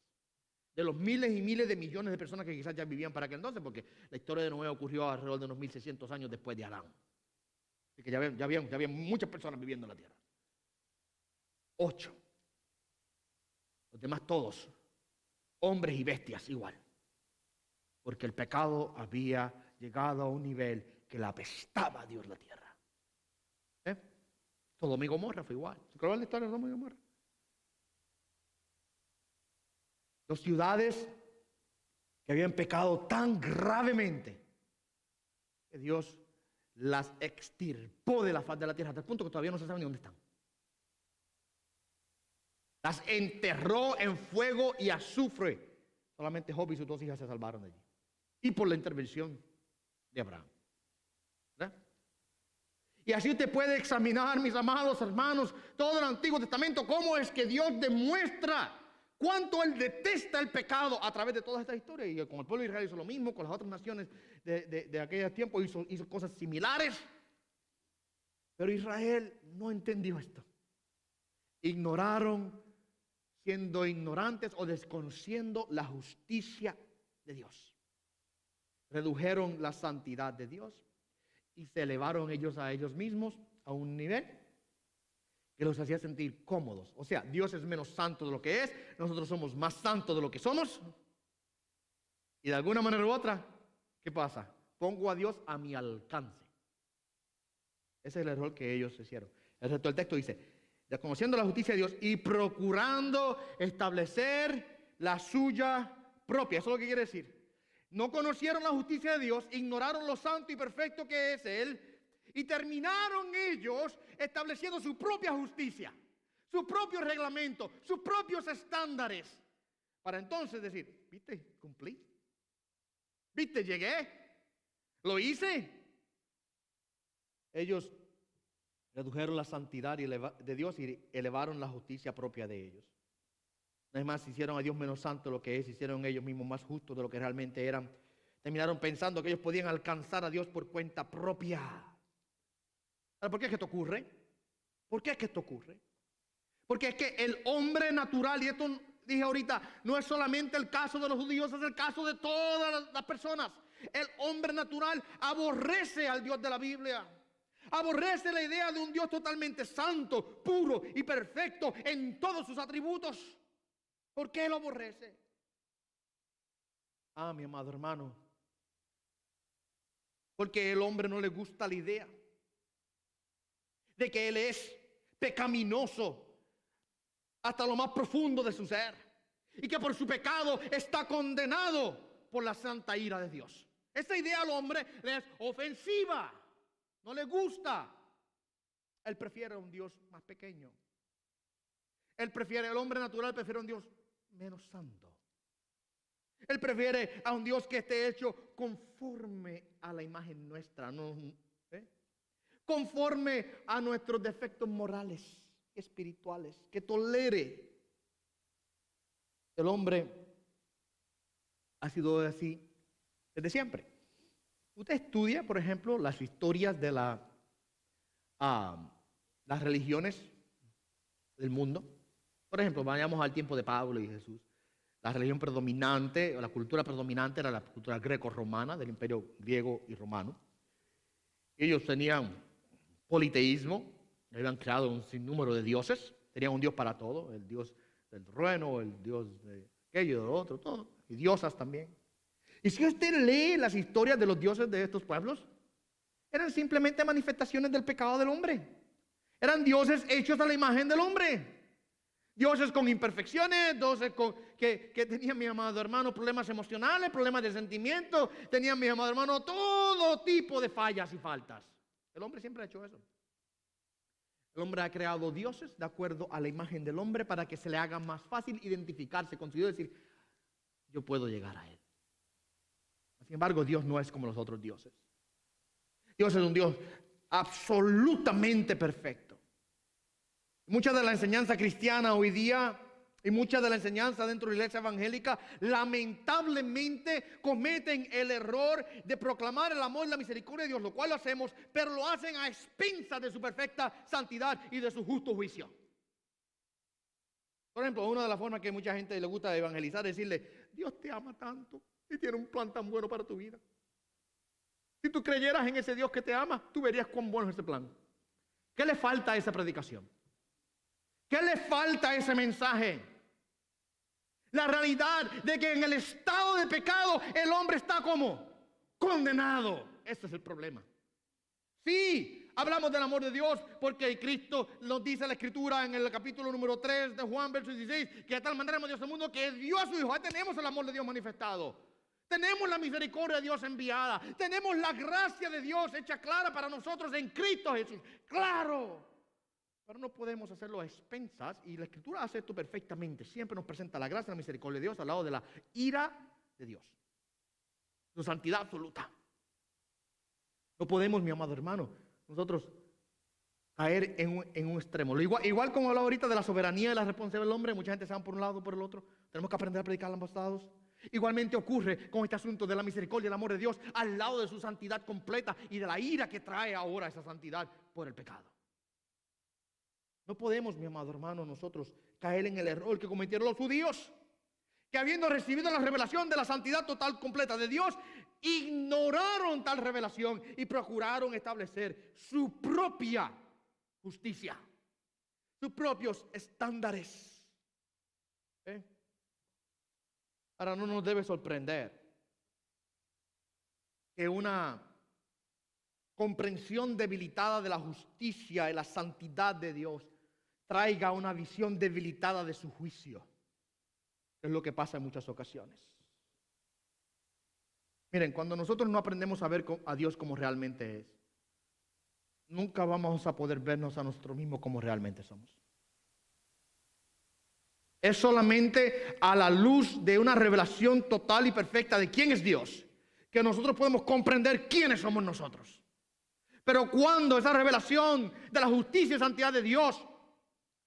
De los miles y miles de millones de personas que quizás ya vivían para aquel entonces, porque la historia de Noé ocurrió alrededor de unos 1600 años después de Adán. Así que ya había muchas personas viviendo en la tierra. 8. Los demás todos, hombres y bestias igual. Porque el pecado había llegado a un nivel que le apestaba a Dios la tierra. Sodoma y Gomorra fue igual. ¿Se acuerdan la historia de Sodoma y Gomorra? 2 ciudades que habían pecado tan gravemente que Dios las extirpó de la faz de la tierra hasta el punto que todavía no se sabe ni dónde están. Las enterró en fuego y azufre. Solamente Job y sus 2 hijas se salvaron de allí. Y por la intervención de Abraham. ¿Verdad? Y así usted puede examinar, mis amados hermanos, todo el Antiguo Testamento, cómo es que Dios demuestra cuánto Él detesta el pecado a través de toda esta historia. Y con el pueblo de Israel hizo lo mismo, con las otras naciones de aquellos tiempos hizo cosas similares. Pero Israel no entendió esto. Ignoraron, siendo ignorantes o desconociendo la justicia de Dios. Redujeron la santidad de Dios y se elevaron ellos a ellos mismos a un nivel que los hacía sentir cómodos. O sea, Dios es menos santo de lo que es, nosotros somos más santos de lo que somos. Y de alguna manera u otra, ¿qué pasa? Pongo a Dios a mi alcance. Ese es el error que ellos hicieron. El resto del texto dice, desconociendo la justicia de Dios y procurando establecer la suya propia. Eso es lo que quiere decir. No conocieron la justicia de Dios, ignoraron lo santo y perfecto que es Él, y terminaron ellos estableciendo su propia justicia, su propio reglamento, sus propios estándares, para entonces decir, viste, cumplí, viste, llegué, lo hice. Ellos redujeron la santidad de Dios y elevaron la justicia propia de ellos. Además, hicieron a Dios menos santo de lo que es, hicieron ellos mismos más justos de lo que realmente eran. Terminaron pensando que ellos podían alcanzar a Dios por cuenta propia. ¿Por qué es que esto ocurre? ¿Por qué es que esto ocurre? Porque es que el hombre natural, y esto dije ahorita, no es solamente el caso de los judíos, es el caso de todas las personas. El hombre natural aborrece al Dios de la Biblia. Aborrece la idea de un Dios totalmente santo, puro y perfecto en todos sus atributos. ¿Por qué lo aborrece? Mi amado hermano, porque el hombre no le gusta la idea de que él es pecaminoso hasta lo más profundo de su ser y que por su pecado está condenado por la santa ira de Dios. Esa idea al hombre le es ofensiva, no le gusta. Él prefiere a un Dios más pequeño. El hombre natural prefiere a un Dios menos santo. Él prefiere a un Dios que esté hecho conforme a la imagen nuestra, ¿no? Conforme a nuestros defectos morales, espirituales, que tolere. El hombre ha sido así desde siempre. Usted estudia, por ejemplo, las historias de las religiones del mundo. Por ejemplo, vayamos al tiempo de Pablo y Jesús. La religión predominante, o la cultura predominante era la cultura greco-romana, del imperio griego y romano. Ellos tenían politeísmo, habían creado un sinnúmero de dioses, tenían un dios para todo, el dios del trueno, el dios de aquello, del otro, todo, y diosas también. Y si usted lee las historias de los dioses de estos pueblos, eran simplemente manifestaciones del pecado del hombre. Eran dioses hechos a la imagen del hombre. Dioses con imperfecciones, dioses que tenían, mi amado hermano, problemas emocionales, problemas de sentimiento, tenían, mi amado hermano, todo tipo de fallas y faltas. El hombre siempre ha hecho eso. El hombre ha creado dioses de acuerdo a la imagen del hombre para que se le haga más fácil identificarse con su Dios y decir, yo puedo llegar a Él. Sin embargo, Dios no es como los otros dioses. Dios es un Dios absolutamente perfecto. Mucha de la enseñanza cristiana hoy día y mucha de la enseñanza dentro de la iglesia evangélica lamentablemente cometen el error de proclamar el amor y la misericordia de Dios, lo cual lo hacemos, pero lo hacen a expensas de su perfecta santidad y de su justo juicio. Por ejemplo, una de las formas que mucha gente le gusta evangelizar es decirle, Dios te ama tanto y tiene un plan tan bueno para tu vida. Si tú creyeras en ese Dios que te ama, tú verías cuán bueno es ese plan. ¿Qué le falta a esa predicación? ¿Qué le falta a ese mensaje? La realidad de que en el estado de pecado el hombre está como condenado. Ese es el problema. Sí, hablamos del amor de Dios porque Cristo nos dice la Escritura en el capítulo número 3 de Juan, verso 16, que de tal manera amó Dios al mundo que dio a su Hijo. Ahí tenemos el amor de Dios manifestado. Tenemos la misericordia de Dios enviada. Tenemos la gracia de Dios hecha clara para nosotros en Cristo Jesús. Claro. Pero no podemos hacerlo a expensas, y la Escritura hace esto perfectamente. Siempre nos presenta la gracia y la misericordia de Dios al lado de la ira de Dios. Su santidad absoluta. No podemos, mi amado hermano, nosotros caer en un extremo. Igual como hablaba ahorita de la soberanía y la responsabilidad del hombre, mucha gente se va por un lado o por el otro. Tenemos que aprender a predicar ambos lados. Igualmente ocurre con este asunto de la misericordia y el amor de Dios al lado de su santidad completa y de la ira que trae ahora esa santidad por el pecado. No podemos, mi amado hermano, nosotros caer en el error que cometieron los judíos, que habiendo recibido la revelación de la santidad total completa de Dios, ignoraron tal revelación y procuraron establecer su propia justicia, sus propios estándares. Ahora, no nos debe sorprender que una comprensión debilitada de la justicia y la santidad de Dios traiga una visión debilitada de su juicio. Es lo que pasa en muchas ocasiones. Miren, cuando nosotros no aprendemos a ver a Dios como realmente es, nunca vamos a poder vernos a nosotros mismos como realmente somos. Es solamente a la luz de una revelación total y perfecta de quién es Dios que nosotros podemos comprender quiénes somos nosotros. Pero cuando esa revelación de la justicia y santidad de Dios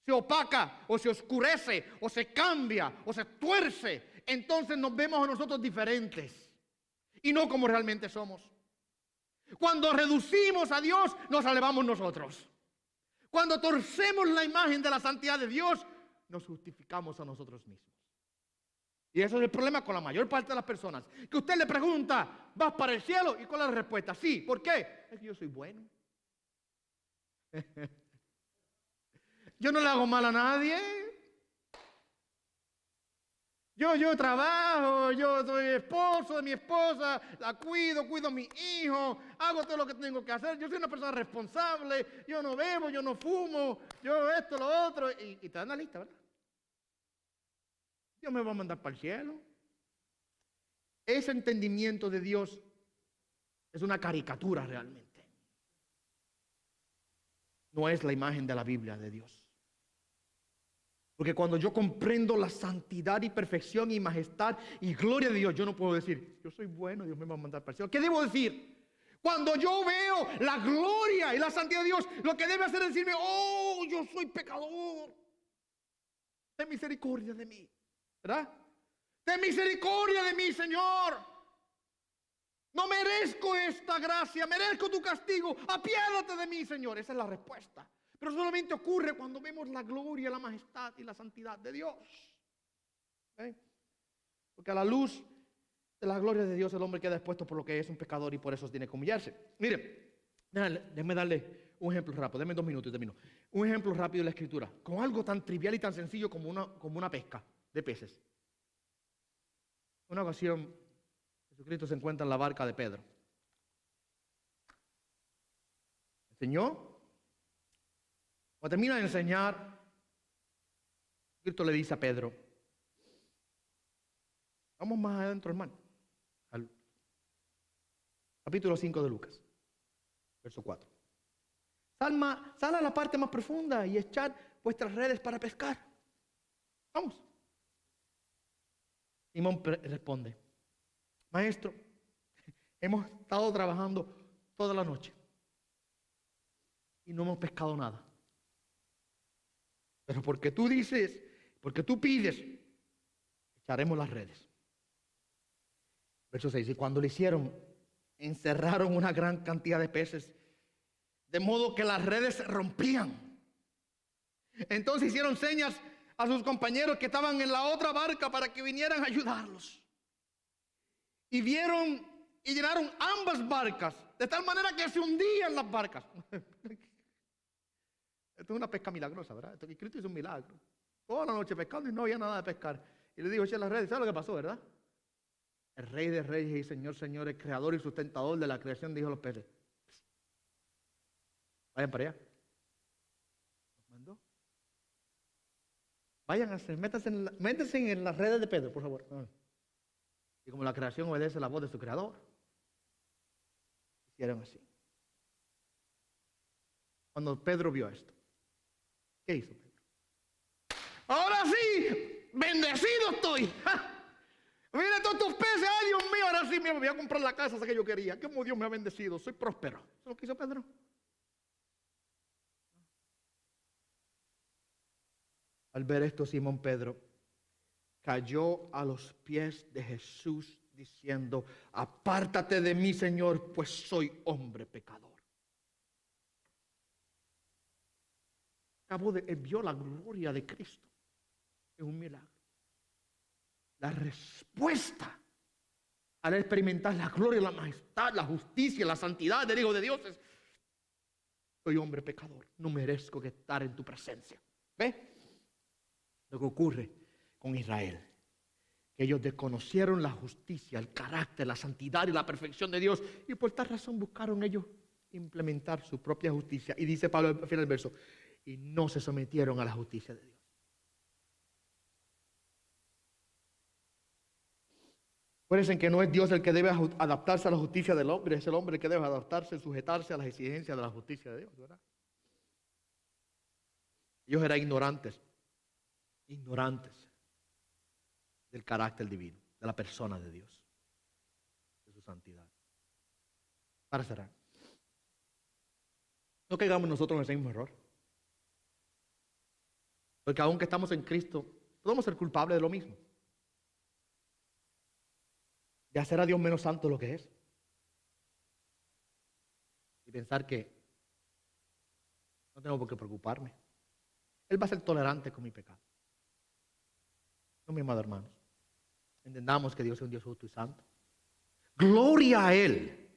se opaca o se oscurece o se cambia o se tuerce, entonces nos vemos a nosotros diferentes y no como realmente somos. Cuando reducimos a Dios, nos elevamos nosotros. Cuando torcemos la imagen de la santidad de Dios, nos justificamos a nosotros mismos. Y eso es el problema con la mayor parte de las personas. Que usted le pregunta, ¿vas para el cielo? ¿Y cuál es la respuesta? Sí. ¿Por qué? Es que yo soy bueno. Yo no le hago mal a nadie. Yo trabajo, yo soy esposo de mi esposa, la cuido a mi hijo, hago todo lo que tengo que hacer. Yo soy una persona responsable, yo no bebo, yo no fumo, yo esto, lo otro. Y te dan la lista, ¿verdad? Dios me va a mandar para el cielo. Ese entendimiento de Dios es una caricatura realmente. No es la imagen de la Biblia de Dios. Porque cuando yo comprendo la santidad y perfección y majestad y gloria de Dios, yo no puedo decir, yo soy bueno, Dios me va a mandar para el cielo. ¿Qué debo decir? Cuando yo veo la gloria y la santidad de Dios, lo que debe hacer es decirme, oh, yo soy pecador. Ten misericordia de mí. ¿Verdad? Ten misericordia de mí, Señor. No merezco esta gracia, merezco tu castigo. Apiádate de mí, Señor. Esa es la respuesta. Pero solamente ocurre cuando vemos la gloria, la majestad y la santidad de Dios. Porque a la luz de la gloria de Dios el hombre queda expuesto por lo que es un pecador y por eso tiene que humillarse. Mire, déjeme darle un ejemplo rápido. Denme 2 minutos y termino. Un ejemplo rápido de la Escritura. Con algo tan trivial y tan sencillo como una pesca de peces. Una ocasión, Jesucristo se encuentra en la barca de Pedro. Enseñó. Cuando termina de enseñar, Cristo le dice a Pedro, vamos más adentro, hermano. Al capítulo 5 de Lucas, verso 4. Sal a la parte más profunda y echad vuestras redes para pescar. Vamos. Simón responde, maestro, hemos estado trabajando toda la noche y no hemos pescado nada. Pero porque tú dices, porque tú pides, echaremos las redes. Verso 6, y cuando lo hicieron, encerraron una gran cantidad de peces, de modo que las redes se rompían. Entonces hicieron señas a sus compañeros que estaban en la otra barca para que vinieran a ayudarlos. Y vieron y llenaron ambas barcas, de tal manera que se hundían las barcas. Esto es una pesca milagrosa, ¿verdad? Esto que Cristo hizo un milagro. Toda la noche pescando y no había nada de pescar. Y le dijo, echa las redes. ¿Sabes lo que pasó, verdad? El Rey de Reyes y Señor, señores, creador y sustentador de la creación, dijo a los peces, vayan para allá. Los mandó. Vayan a hacer, métanse en las redes de Pedro, por favor. Y como la creación obedece la voz de su creador, hicieron así. Cuando Pedro vio esto, ¿qué hizo Pedro? Ahora sí, bendecido estoy. ¡Ja! Mira todos estos peces, ay Dios mío, ahora sí me voy a comprar la casa que yo quería. Como Dios me ha bendecido, soy próspero. ¿Eso es lo que hizo Pedro? Al ver esto, Simón Pedro cayó a los pies de Jesús diciendo, apártate de mí, Señor, pues soy hombre pecador. Él vio la gloria de Cristo. Es un milagro. La respuesta al experimentar la gloria, la majestad, la justicia, la santidad del Hijo de Dios es, soy hombre pecador, no merezco estar en tu presencia. ¿Ve? Lo que ocurre con Israel, que ellos desconocieron la justicia, el carácter, la santidad y la perfección de Dios, y por tal razón buscaron ellos implementar su propia justicia. Y dice Pablo al final del verso, y no se sometieron a la justicia de Dios. Acuérdense que no es Dios el que debe adaptarse a la justicia del hombre, es el hombre el que debe adaptarse, sujetarse a las exigencias de la justicia de Dios, ¿verdad? Ellos eran ignorantes del carácter divino, de la persona de Dios, de su santidad. Para cerrar, no caigamos nosotros en ese mismo error, porque aunque estamos en Cristo, podemos ser culpables de lo mismo, de hacer a Dios menos santo de lo que es, y pensar que no tengo por qué preocuparme. Él va a ser tolerante con mi pecado. No, mi amado hermanos, entendamos que Dios es un Dios justo y santo. Gloria a Él,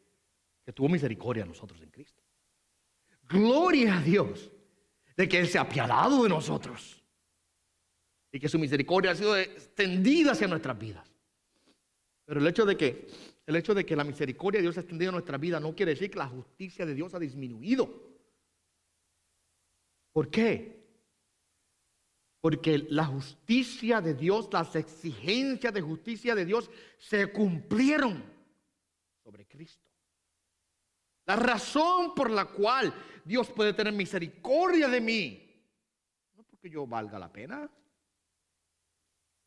que tuvo misericordia a nosotros en Cristo. Gloria a Dios, de que Él se ha apiadado de nosotros y que su misericordia ha sido extendida hacia nuestras vidas. Pero el hecho de que la misericordia de Dios ha extendido a nuestra vida no quiere decir que la justicia de Dios ha disminuido. ¿Por qué? Porque la justicia de Dios, las exigencias de justicia de Dios se cumplieron sobre Cristo. La razón por la cual Dios puede tener misericordia de mí, no es porque yo valga la pena,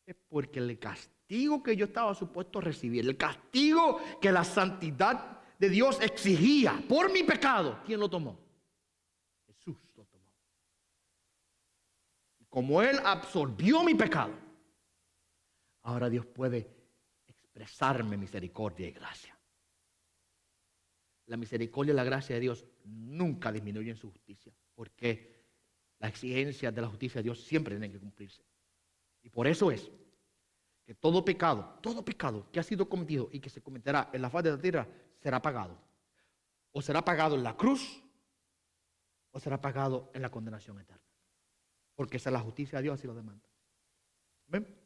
es porque el castigo que yo estaba supuesto a recibir, el castigo que la santidad de Dios exigía por mi pecado, ¿quién lo tomó? Jesús lo tomó. Y como Él absorbió mi pecado, ahora Dios puede expresarme misericordia y gracia. La misericordia y la gracia de Dios nunca disminuyen su justicia, porque las exigencias de la justicia de Dios siempre tienen que cumplirse. Y por eso es que todo pecado que ha sido cometido y que se cometerá en la faz de la tierra será pagado. O será pagado en la cruz, o será pagado en la condenación eterna. Porque esa es la justicia de Dios, así lo demanda. ¿Ven?